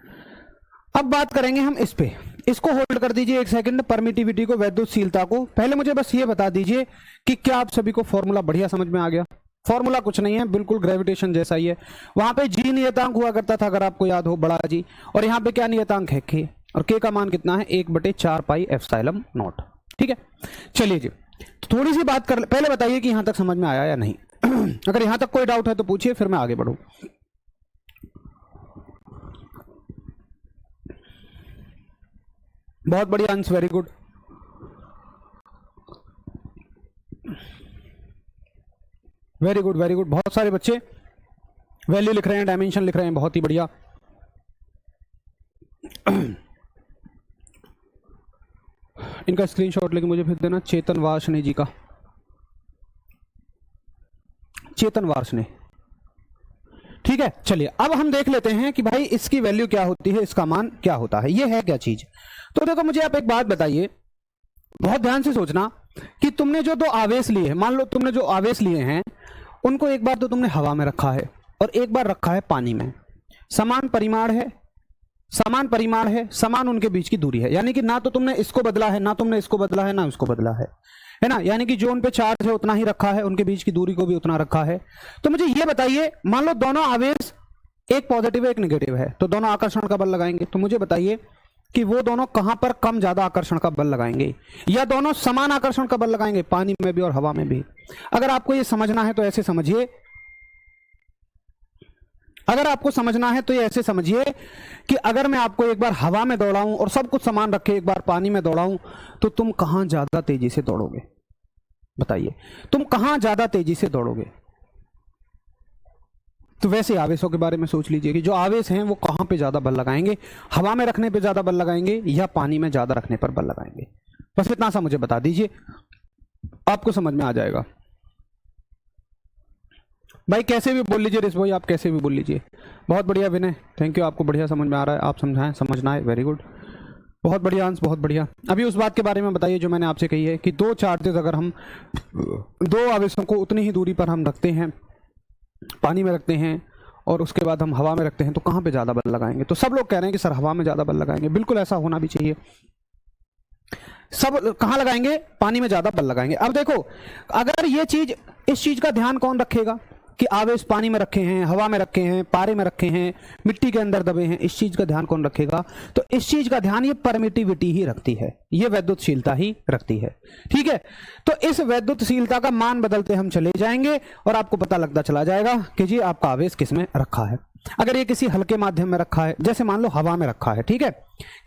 अब बात करेंगे हम इस पे, इसको होल्ड कर दीजिए एक सेकंड, परमिटिविटी को, वैद्युतशीलता को। पहले मुझे बस ये बता दीजिए कि क्या आप सभी को फॉर्मूला बढ़िया समझ में आ गया? फॉर्मूला कुछ नहीं है, बिल्कुल ग्रेविटेशन जैसा ही है। वहां पे जी नियतांक हुआ करता था, अगर आपको याद हो, बड़ा जी, और यहाँ पे क्या नियतांक है, के, और के का मान कितना है, 1/4 पाई एप्सिलॉन नॉट, ठीक है। चलिए जी, तो थोड़ी सी बात कर, पहले बताइए कि यहां तक समझ में आया या नहीं। अगर यहां तक कोई डाउट है तो पूछिए, फिर मैं आगे बढ़ूं। बहुत बढ़िया अंश, very good. Very good very good, बहुत सारे बच्चे वैल्यू लिख रहे हैं, डायमेंशन लिख रहे हैं, बहुत ही बढ़िया। इनका स्क्रीनशॉट लेके मुझे फिर देना, चेतन वार्ष्णेय जी का, चेतन वार्ष्णेय। ठीक है, चलिए अब हम देख लेते हैं कि भाई इसकी वैल्यू क्या होती है, इसका मान क्या होता है, ये है क्या चीज। तो देखो मुझे आप एक बात बताइए, बहुत ध्यान से सोचना कि तुमने जो दो आवेश लिए हैं, मान लो तुमने जो आवेश लिए हैं उनको एक बार तो तुमने हवा में रखा है और एक बार रखा है पानी में। समान परिमाण है, समान परिमाण है, समान उनके बीच की दूरी है, यानी कि ना तो तुमने इसको बदला है, ना तुमने इसको बदला है, ना उसको बदला है ना, यानी कि जो उन पे चार्ज है उतना ही रखा है, उनके बीच की दूरी को भी उतना रखा है। तो मुझे ये बताइए, मान लो दोनों आवेश, एक पॉजिटिव है एक नेगेटिव है, तो दोनों आकर्षण का बल लगाएंगे, तो मुझे बताइए कि वो दोनों कहां पर कम ज्यादा आकर्षण का बल लगाएंगे, या दोनों समान आकर्षण का बल लगाएंगे, पानी में भी और हवा में भी। अगर आपको ये समझना है तो ऐसे समझिए, अगर आपको समझना है तो ये ऐसे समझिए कि अगर मैं आपको एक बार हवा में दौड़ाऊं और सब कुछ समान रखे एक बार पानी में दौड़ाऊं, तो तुम कहां ज्यादा तेजी से दौड़ोगे, बताइए तुम कहां ज्यादा तेजी से दौड़ोगे। तो वैसे आवेशों के बारे में सोच लीजिए कि जो आवेश हैं वो कहां पे ज्यादा बल लगाएंगे, हवा में रखने पे ज्यादा बल लगाएंगे या पानी में ज्यादा रखने पर बल लगाएंगे। बस इतना सा मुझे बता दीजिए, आपको समझ में आ जाएगा। भाई कैसे भी बोल लीजिए, रिस भाई आप कैसे भी बोल लीजिए। बहुत बढ़िया विनय, थैंक यू, आपको बढ़िया समझ में आ रहा है, आप समझाएं, समझना है, वेरी गुड, बहुत बढ़िया अंश, बहुत बढ़िया। अभी उस बात के बारे में बताइए जो मैंने आपसे कही है कि दो चार्जेस अगर हम दो आवेशों को उतनी ही दूरी पर हम रखते हैं, पानी में रखते हैं और उसके बाद हम हवा में रखते हैं, तो कहाँ पे ज़्यादा बल लगाएंगे। तो सब लोग कह रहे हैं कि सर हवा में ज़्यादा बल लगाएंगे, बिल्कुल ऐसा होना भी चाहिए। सब कहाँ लगाएंगे, पानी में ज़्यादा बल लगाएंगे। अब देखो अगर ये चीज़, इस चीज़ का ध्यान कौन रखेगा कि आवेश पानी में रखे हैं, हवा में रखे हैं, पारे में रखे हैं, मिट्टी के अंदर दबे हैं, इस चीज का ध्यान कौन रखेगा। तो इस चीज का ध्यान ये परमिटिविटी ही रखती है, ये वैद्युतशीलता ही रखती है। ठीक है, तो इस वैद्युतशीलता का मान बदलते हम चले जाएंगे और आपको पता लगता चला जाएगा कि जी आपका आवेश किस में रखा है। अगर ये किसी हल्के माध्यम में रखा है, जैसे मान लो हवा में रखा है, ठीक है,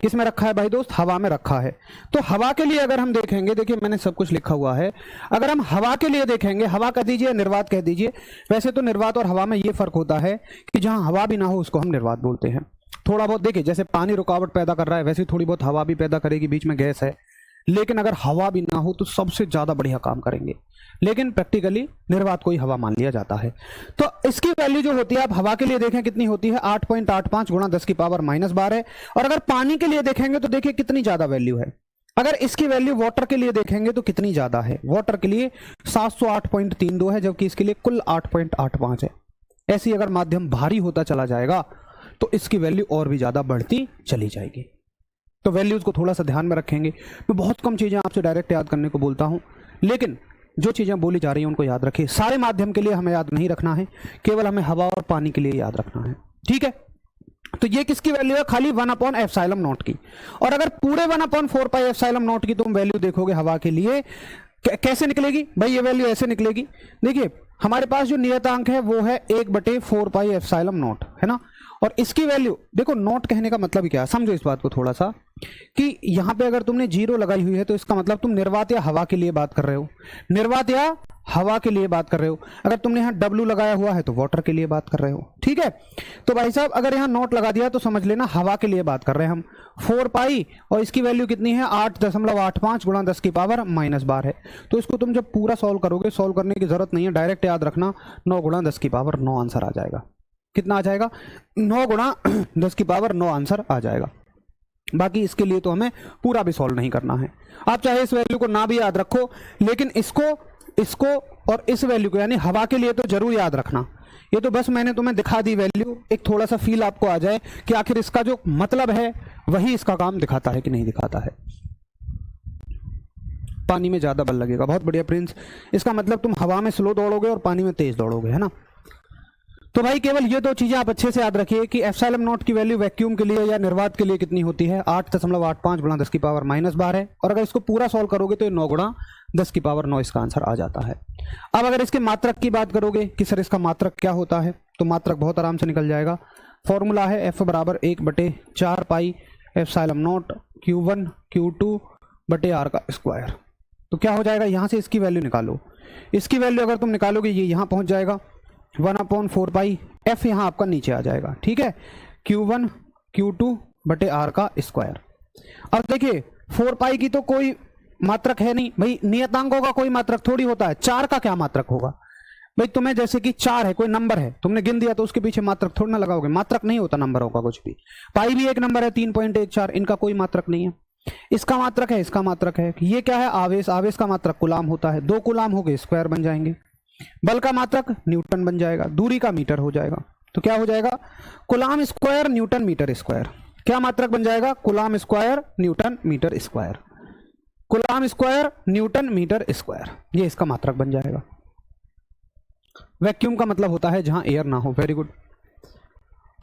किस में रखा है भाई दोस्त, हवा में रखा है, तो हवा के लिए अगर हम देखेंगे, देखिए मैंने सब कुछ लिखा हुआ है, अगर हम हवा के लिए देखेंगे, हवा कह दीजिए, निर्वात कह दीजिए, वैसे तो निर्वात और हवा में ये फर्क होता है कि जहां हवा भी ना हो उसको हम निर्वात बोलते हैं। थोड़ा बहुत देखिए, जैसे पानी रुकावट पैदा कर रहा है वैसे थोड़ी बहुत हवा भी पैदा करेगी, बीच में गैस है, लेकिन अगर हवा भी ना हो तो सबसे ज्यादा बढ़िया काम करेंगे, लेकिन प्रैक्टिकली निर्वात को ही हवा मान लिया जाता है। तो इसकी वैल्यू जो होती है, आप हवा के लिए देखें कितनी होती है, 8.85 गुणा 10 की पावर -12 है। और अगर पानी के लिए देखेंगे तो देखिए कितनी ज्यादा वैल्यू है। अगर इसकी वैल्यू वाटर के लिए देखेंगे तो कितनी ज्यादा है, वाटर के लिए 708.32 है, जबकि इसके लिए कुल 8.85 है। ऐसी अगर माध्यम भारी होता चला जाएगा तो इसकी वैल्यू और भी ज्यादा बढ़ती चली जाएगी। तो वैल्यूज को थोड़ा सा ध्यान में रखेंगे। मैं बहुत कम चीजें आपसे डायरेक्ट याद करने को बोलता हूं, लेकिन जो चीजें बोली जा रही हैं उनको याद रखिए। सारे माध्यम के लिए हमें याद नहीं रखना है, केवल हमें हवा और पानी के लिए याद रखना है। ठीक है, तो ये किसकी वैल्यू है, खाली 1/ε0 की। और अगर पूरे 1/4πε0 की तुम वैल्यू देखोगे हवा के लिए, कैसे निकलेगी भाई, ये वैल्यू ऐसे निकलेगी। देखिए हमारे पास जो नियतांक है वो है 1/4πε0, है ना, और इसकी वैल्यू देखो, नोट कहने का मतलब क्या है, समझो इस बात को थोड़ा सा, कि यहां पे अगर तुमने 0 लगाई हुई है तो इसका मतलब तुम निर्वात या हवा के लिए बात कर रहे हो, निर्वात या हवा के लिए बात कर रहे हो। अगर तुमने यहाँ W लगाया हुआ है तो वाटर के लिए बात कर रहे हो। ठीक है, तो भाई साहब अगर यहाँ नोट लगा दिया तो समझ लेना हवा के लिए बात कर रहे हैं हम। 4π और इसकी वैल्यू कितनी है, 8.85 गुणा 10 की पावर -12 है। तो इसको तुम जब पूरा सॉल्व करोगे, सॉल्व करने की जरूरत नहीं है, डायरेक्ट याद रखना 9 गुणा 10 की पावर 9 आंसर आ जाएगा। कितना आ जाएगा, 9 गुणा 10 की पावर 9 आंसर आ जाएगा। बाकी इसके लिए तो हमें पूरा भी सॉल्व नहीं करना है। आप चाहे इस वैल्यू को ना भी याद रखो, लेकिन इसको और इस वैल्यू को, यानी हवा के लिए तो जरूर याद रखना। ये तो बस मैंने तुम्हें दिखा दी वैल्यू, एक थोड़ा सा फील आपको आ जाए कि आखिर इसका जो मतलब है वही इसका काम दिखाता है कि नहीं दिखाता है। पानी में ज्यादा बल लगेगा, बहुत बढ़िया प्रिंस, इसका मतलब तुम हवा में स्लो दौड़ोगे और पानी में तेज दौड़ोगे, है ना। तो भाई केवल ये दो चीजें आप अच्छे से याद रखिए कि ε0 की वैल्यू वैक्यूम के लिए या निर्वात के लिए कितनी होती है, 8.85 गुणा 10 की पावर -12 है। और अगर इसको पूरा सॉल्व करोगे तो ये 9 गुणा 10 की पावर 9 इसका आंसर आ जाता है। अब अगर इसके मात्रक की बात करोगे कि सर इसका मात्रक क्या होता है, तो मात्रक बहुत आराम से निकल जाएगा। फॉर्मूला है F = 1/4πε0 Q1 Q2 बटे R का स्क्वायर। तो क्या हो जाएगा, यहां से इसकी वैल्यू निकालो, इसकी वैल्यू अगर तुम निकालोगे ये यहां पहुंच जाएगा 1/4 पाई, F यहां आपका नीचे आ जाएगा, ठीक है, Q1 Q2 बटे R का स्क्वायर। अब देखिए 4 पाई की तो कोई मात्रक है नहीं भाई, नियतांकों का कोई मात्रक थोड़ी होता है, 4 का क्या मात्रक होगा भाई, तुम्हें जैसे कि 4 है, कोई नंबर है, तुमने गिन दिया तो उसके पीछे मात्रक थोड़ा ना लगाओगे, मात्रक नहीं होता नंबरों का कुछ भी। पाई भी एक नंबर है 3.14, इनका कोई मात्रक नहीं है। इसका मात्रक है, इसका मात्रक है, ये क्या है, आवेश, आवेश का मात्रक कुलाम होता है, 2 कुलाम हो गए स्क्वायर बन जाएंगे, बल का मात्रक न्यूटन बन जाएगा, दूरी का मीटर हो जाएगा, तो क्या हो जाएगा, coulomb square newton metre square. क्या मात्रक बन जाएगा, coulomb square newton metre square, coulomb square newton metre square, ये इसका मात्रक बन जाएगा। वैक्यूम का मतलब होता है जहां एयर ना हो, वेरी गुड।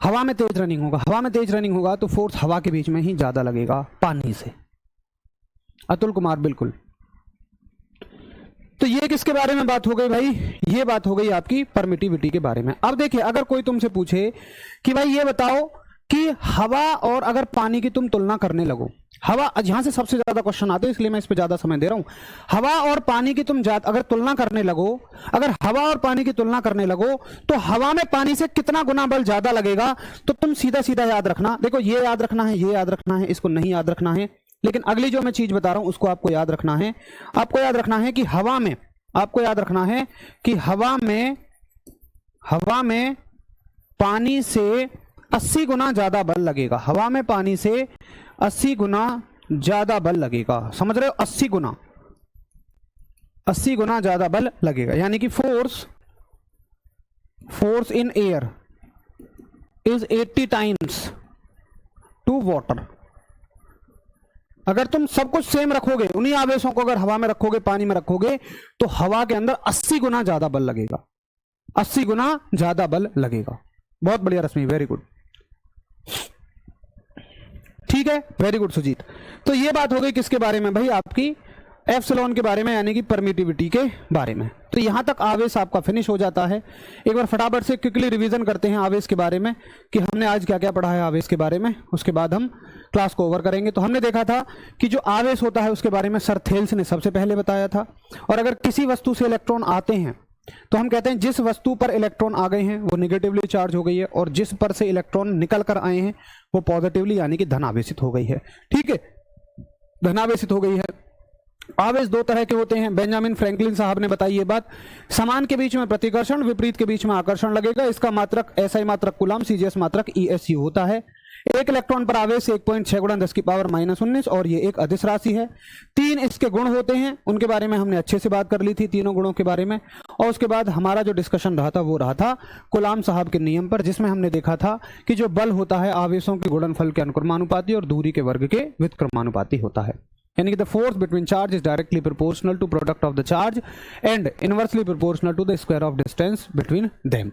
हवा में तेज रनिंग होगा, हवा में तेज रनिंग होगा तो फोर्स हवा के बीच में ही ज्यादा लगेगा पानी से। अतुल कुमार बिल्कुल। तो ये किसके बारे में बात हो गई भाई, ये बात हो गई आपकी परमिटिविटी के बारे में। अब देखिए अगर कोई तुमसे पूछे कि भाई ये बताओ कि हवा और अगर पानी की तुम तुलना करने लगो, हवा, यहां से सबसे ज्यादा क्वेश्चन आते हैं इसलिए मैं इस पे ज्यादा समय दे रहा हूं। हवा और पानी की तुम अगर तुलना करने लगो, अगर हवा और पानी की तुलना करने लगो तो हवा में पानी से कितना गुना बल ज्यादा लगेगा, तो तुम सीधा सीधा याद रखना। देखो ये याद रखना है, ये याद रखना है, इसको नहीं याद रखना है, लेकिन अगली जो मैं चीज बता रहा हूं उसको आपको याद रखना है। आपको याद रखना है कि हवा में, आपको याद रखना है कि हवा में पानी से 80 गुना ज्यादा बल लगेगा, हवा में पानी से 80 गुना ज्यादा बल लगेगा, समझ रहे हो, 80 गुना ज्यादा बल लगेगा, यानी कि force in air is 80 times to water. अगर तुम सब कुछ सेम रखोगे, उन्हीं आवेशों को अगर हवा में रखोगे, पानी में रखोगे, तो हवा के अंदर 80 गुना ज्यादा बल लगेगा, 80 गुना ज्यादा बल लगेगा। बहुत बढ़िया रश्मि, वेरी गुड, ठीक है, वेरी गुड सुजीत। तो ये बात हो गई किसके बारे में भाई, आपकी एप्सिलॉन के बारे में, यानी कि परमिटिविटी के बारे में। तो यहां तक आवेश आपका फिनिश हो जाता है। एक बार फटाफट से क्विकली रिवीजन करते हैं आवेश के बारे में कि हमने आज क्या क्या पढ़ा है आवेश के बारे में, उसके बाद हम क्लास को ओवर करेंगे। तो हमने देखा था कि जो आवेश होता है उसके बारे में सर थेल्स ने सबसे पहले बताया था। और अगर किसी वस्तु से इलेक्ट्रॉन आते हैं तो हम कहते हैं जिस वस्तु पर इलेक्ट्रॉन आ गए हैं वो निगेटिवली चार्ज हो गई है, और जिस पर से इलेक्ट्रॉन निकल कर आए हैं वो पॉजिटिवली यानी कि धनावेशित हो गई है, ठीक है, धनावेशित हो गई है। आवेश 2 तरह के होते हैं, बेंजामिन फ्रैंकलिन साहब ने बताई ये बात। समान के बीच में प्रतिकर्षण, विपरीत के बीच में आकर्षण लगेगा, इसका मात्रक एसआई मात्रक कूलम, सीजीएस मात्रक ईएसयू होता है। एक इलेक्ट्रॉन पर आवेश 1.6 गुणा 10⁻⁻19 और ये एक अदिश राशि है। 3 इसके गुण होते हैं, उनके बारे में हमने अच्छे से बात कर ली थी, तीनों गुणों के बारे में। और उसके बाद हमारा जो डिस्कशन रहा था वो रहा था कूलम साहब के नियम पर, जिसमें हमने देखा था कि जो बल होता है आवेशों के गुणनफल के अनुक्रमानुपाती और दूरी के वर्ग के व्युत्क्रमानुपाती होता है, यानी कि the force between charge is directly proportional to product of the charge and inversely proportional to the square of distance between them.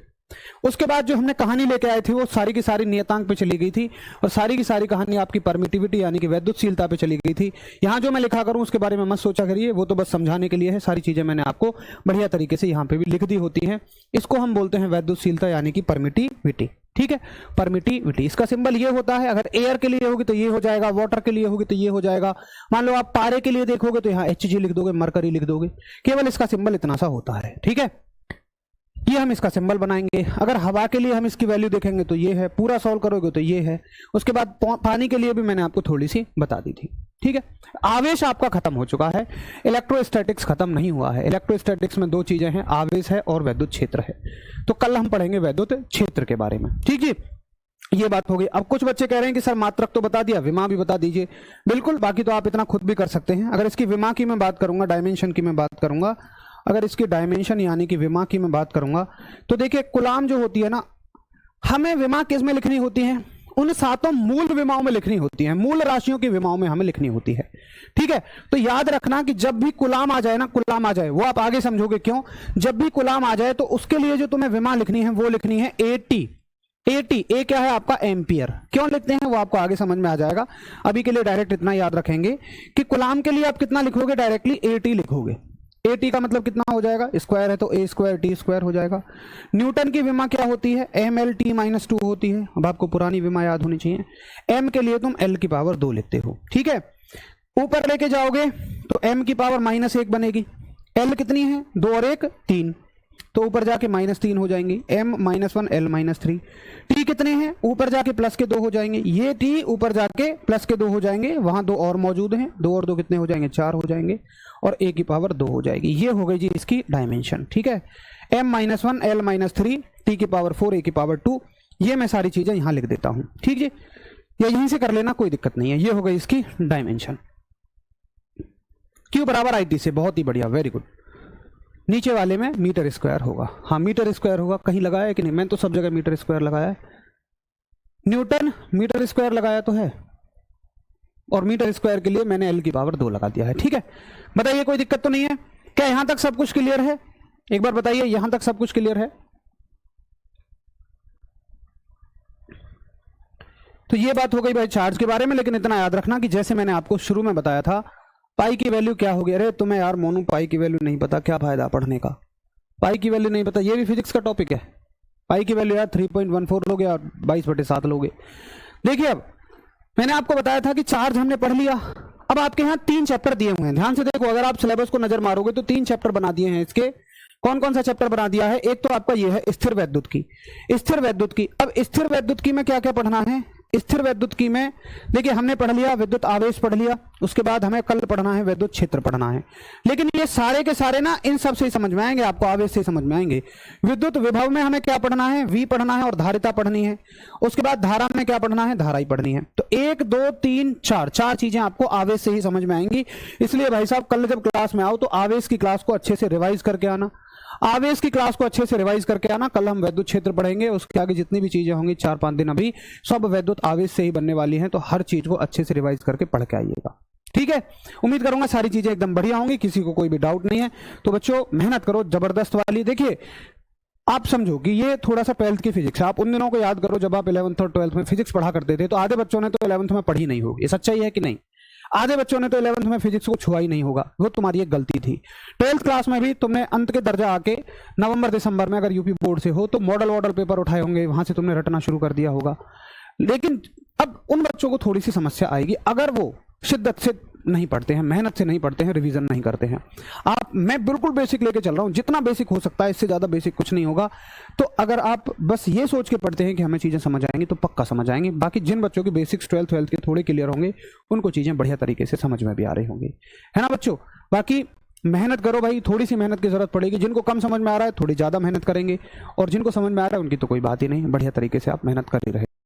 उसके बाद जो हमने कहानी लेके आए थे वो सारी की सारी नियतांक पे चली गई थी, और सारी की सारी कहानी आपकी परमिटिविटी यानी कि वैद्युतशीलता पे चली गई थी। यहां जो मैं लिखा करूं उसके बारे में मत सोचा करिए, वो तो बस समझाने के लिए है, सारी चीजें मैंने आपको बढ़िया तरीके से यहां पे भी लिख दी होती हैं। इसको हम बोलते हैं वैद्युतशीलता यानी कि परमिटिविटी, ठीक है, परमिटिविटी। इसका सिंबल ये होता है, अगर एयर के लिए होगी तो ये हो जाएगा, वाटर के लिए होगी तो ये हो जाएगा। मान लो आप पारे के लिए देखोगे तो यहाँ Hg लिख दोगे, मरकरी लिख दोगे, केवल इसका सिंबल इतना सा होता है, ठीक है, ये हम इसका सिंबल बनाएंगे। अगर हवा के लिए हम इसकी वैल्यू देखेंगे तो ये है, पूरा सॉल्व करोगे तो ये है। उसके बाद पानी के लिए भी मैंने आपको थोड़ी सी बता दी थी, ठीक है। आवेश आपका खत्म हो चुका है, इलेक्ट्रोस्टैटिक्स खत्म नहीं हुआ है। इलेक्ट्रोस्टैटिक्स में 2 चीजें हैं, आवेश है और वैद्युत क्षेत्र है। तो कल हम पढ़ेंगे वैद्युत क्षेत्र के बारे में, ठीक है। ये बात हो गई। अब कुछ बच्चे कह रहे हैं कि सर मात्रक तो बता दिया, विमा भी बता दीजिए। बिल्कुल, बाकी तो आप इतना खुद भी कर सकते हैं। अगर इसकी विमा की मैं बात करूंगा, डायमेंशन की मैं बात करूंगा, अगर इसकी डायमेंशन यानी कि विमा की मैं बात करूंगा, तो देखिए कूलम जो होती है ना, हमें विमा किस में लिखनी होती है, उन 7 मूल विमाओं में लिखनी होती है, मूल राशियों की विमाओं में हमें लिखनी होती है, ठीक है। तो याद रखना कि जब भी कूलम आ जाए ना, कूलम आ जाए, वो आप आगे समझोगे क्यों। जब भी कूलम आ जाए तो उसके लिए जो तुम्हें विमा लिखनी है वो लिखनी है AT। ए क्या है आपका, एम्पियर। क्यों लिखते हैं वो आपको आगे समझ में आ जाएगा। अभी के लिए डायरेक्ट इतना याद रखेंगे कि कूलम के लिए आप कितना लिखोगे, डायरेक्टली AT लिखोगे। ए टी का मतलब कितना हो जाएगा, स्क्वायर है तो ए स्क्वायर टी स्क्वायर हो जाएगा। न्यूटन की विमा क्या होती है, एम एल टी माइनस 2 होती है। अब आपको पुरानी विमा याद होनी चाहिए। एम के लिए तुम एल की पावर 2 लिखते हो, ठीक है। ऊपर लेके जाओगे तो एम की पावर -1 बनेगी। एल कितनी है, 2 और 1 3, तो ऊपर जाके -3 हो जाएंगी। m -1 l -3। t कितने हैं, ऊपर जाके प्लस के 2 हो जाएंगे। ये t ऊपर जाके प्लस के 2 हो जाएंगे, वहां 2 और मौजूद हैं, 2 और 2 कितने हो जाएंगे, 4 हो जाएंगे, और a की पावर 2 हो जाएगी। ये हो गई जी इसकी डायमेंशन, ठीक है। m -1 l -3 t की पावर 4 a की पावर 2। ये मैं सारी चीजें यहां लिख देता हूं, ठीक जी, या यहीं से कर लेना, कोई दिक्कत नहीं है। ये हो गई इसकी डायमेंशन। Q बराबर IT से, बहुत ही बढ़िया, वेरी गुड। नीचे वाले में मीटर स्क्वायर होगा, हाँ मीटर स्क्वायर होगा। कहीं लगाया है कि नहीं, मैंने तो सब जगह मीटर स्क्वायर लगाया है। न्यूटन मीटर स्क्वायर लगाया तो है, और मीटर स्क्वायर के लिए मैंने एल की पावर 2 लगा दिया है, ठीक है। बताइए कोई दिक्कत तो नहीं है, क्या यहां तक सब कुछ क्लियर है? एक बार बताइए, यहां तक सब कुछ क्लियर है? तो ये बात हो गई भाई चार्ज के बारे में, लेकिन इतना याद रखना कि जैसे मैंने आपको शुरू में बताया था, पाई की वैल्यू क्या होगी। अरे तुम्हें यार मोनू पाई की वैल्यू नहीं पता, क्या फायदा पढ़ने का। पाई की वैल्यू नहीं पता, ये भी फिजिक्स का टॉपिक है। पाई की वैल्यू यार 3.14 लोगे और 22/7 लोगे। देखिए अब मैंने आपको बताया था कि चार्ज हमने पढ़ लिया। अब आपके यहाँ 3 चैप्टर दिए हुए हैं, ध्यान से देखो। अगर आप सिलेबस को नजर मारोगे तो 3 चैप्टर बना दिए हैं इसके। कौन कौन सा चैप्टर बना दिया है? एक तो आपका ये है स्थिर वैद्युत की। स्थिर वैद्युत की, अब स्थिर वैद्युत की में क्या क्या पढ़ना है? स्थिर वैद्युत की में देखिए हमने पढ़ लिया विद्युत आवेश पढ़ लिया, उसके बाद हमें कल पढ़ना है विद्युत क्षेत्र पढ़ना है। लेकिन ये सारे के सारे ना इन सब से ही समझ में आएंगे, आपको आवेश से समझ में आएंगे। विद्युत विभव में हमें क्या पढ़ना है? वी पढ़ना है और धारिता पढ़नी है। उसके बाद धारा में क्या पढ़ना है? धारा ही पढ़नी है। तो 1 2 3 4 चार चीजें आपको आवेश से ही समझ में आएंगी। इसलिए भाई साहब कल जब क्लास में आओ तो आवेश की क्लास को अच्छे से रिवाइज करके आना। आवेश की क्लास को अच्छे से रिवाइज करके आना। कल हम वैद्युत क्षेत्र पढ़ेंगे, उसके आगे जितनी भी चीजें होंगी 4-5 दिन अभी सब वैद्युत आवेश से ही बनने वाली हैं। तो हर चीज को अच्छे से रिवाइज करके पढ़ के आइएगा, ठीक है। उम्मीद करूंगा सारी चीजें एकदम बढ़िया होंगी, किसी को कोई भी डाउट नहीं है। तो बच्चों मेहनत करो जबरदस्त वाली। देखिए आप समझो कि ये थोड़ा सा 12th की फिजिक्स, आप उन दिनों को याद करो जब आप 11th और 12th में फिजिक्स पढ़ा करते थे। तो आधे बच्चों ने तो 11th में पढ़ी नहीं होगी, ये सच्चाई है कि नहीं? आधे बच्चों ने तो 11th में फिजिक्स को छुआ ही नहीं होगा, वो तुम्हारी एक गलती थी। 12th क्लास में भी तुमने अंत के दर्जा आके नवंबर दिसंबर में अगर यूपी बोर्ड से हो तो मॉडल पेपर उठाए होंगे, वहां से तुमने रटना शुरू कर दिया होगा। लेकिन अब उन बच्चों को थोड़ी सी समस्या आएगी अगर वो शिद्दत से नहीं पढ़ते हैं, मेहनत से नहीं पढ़ते हैं, रिवीजन नहीं करते हैं। मैं बिल्कुल बेसिक लेके चल रहा हूं, जितना बेसिक हो सकता है, इससे ज्यादा बेसिक कुछ नहीं होगा। तो अगर आप बस ये सोच के पढ़ते हैं कि हमें चीजें समझ आएंगी तो पक्का समझ आएंगी। बाकी जिन बच्चों की बेसिक्स 12th के थोड़े क्लियर होंगे उनको चीजें बढ़िया तरीके से समझ में भी आ रही होंगी, है ना बच्चों। बाकी मेहनत करो भाई, थोड़ी सी मेहनत की जरूरत पड़ेगी। जिनको कम समझ में आ रहा है थोड़ी ज्यादा मेहनत करेंगे, और जिनको समझ में आ रहा है उनकी तो कोई बात ही नहीं, बढ़िया तरीके से आप मेहनत कर ही रहे।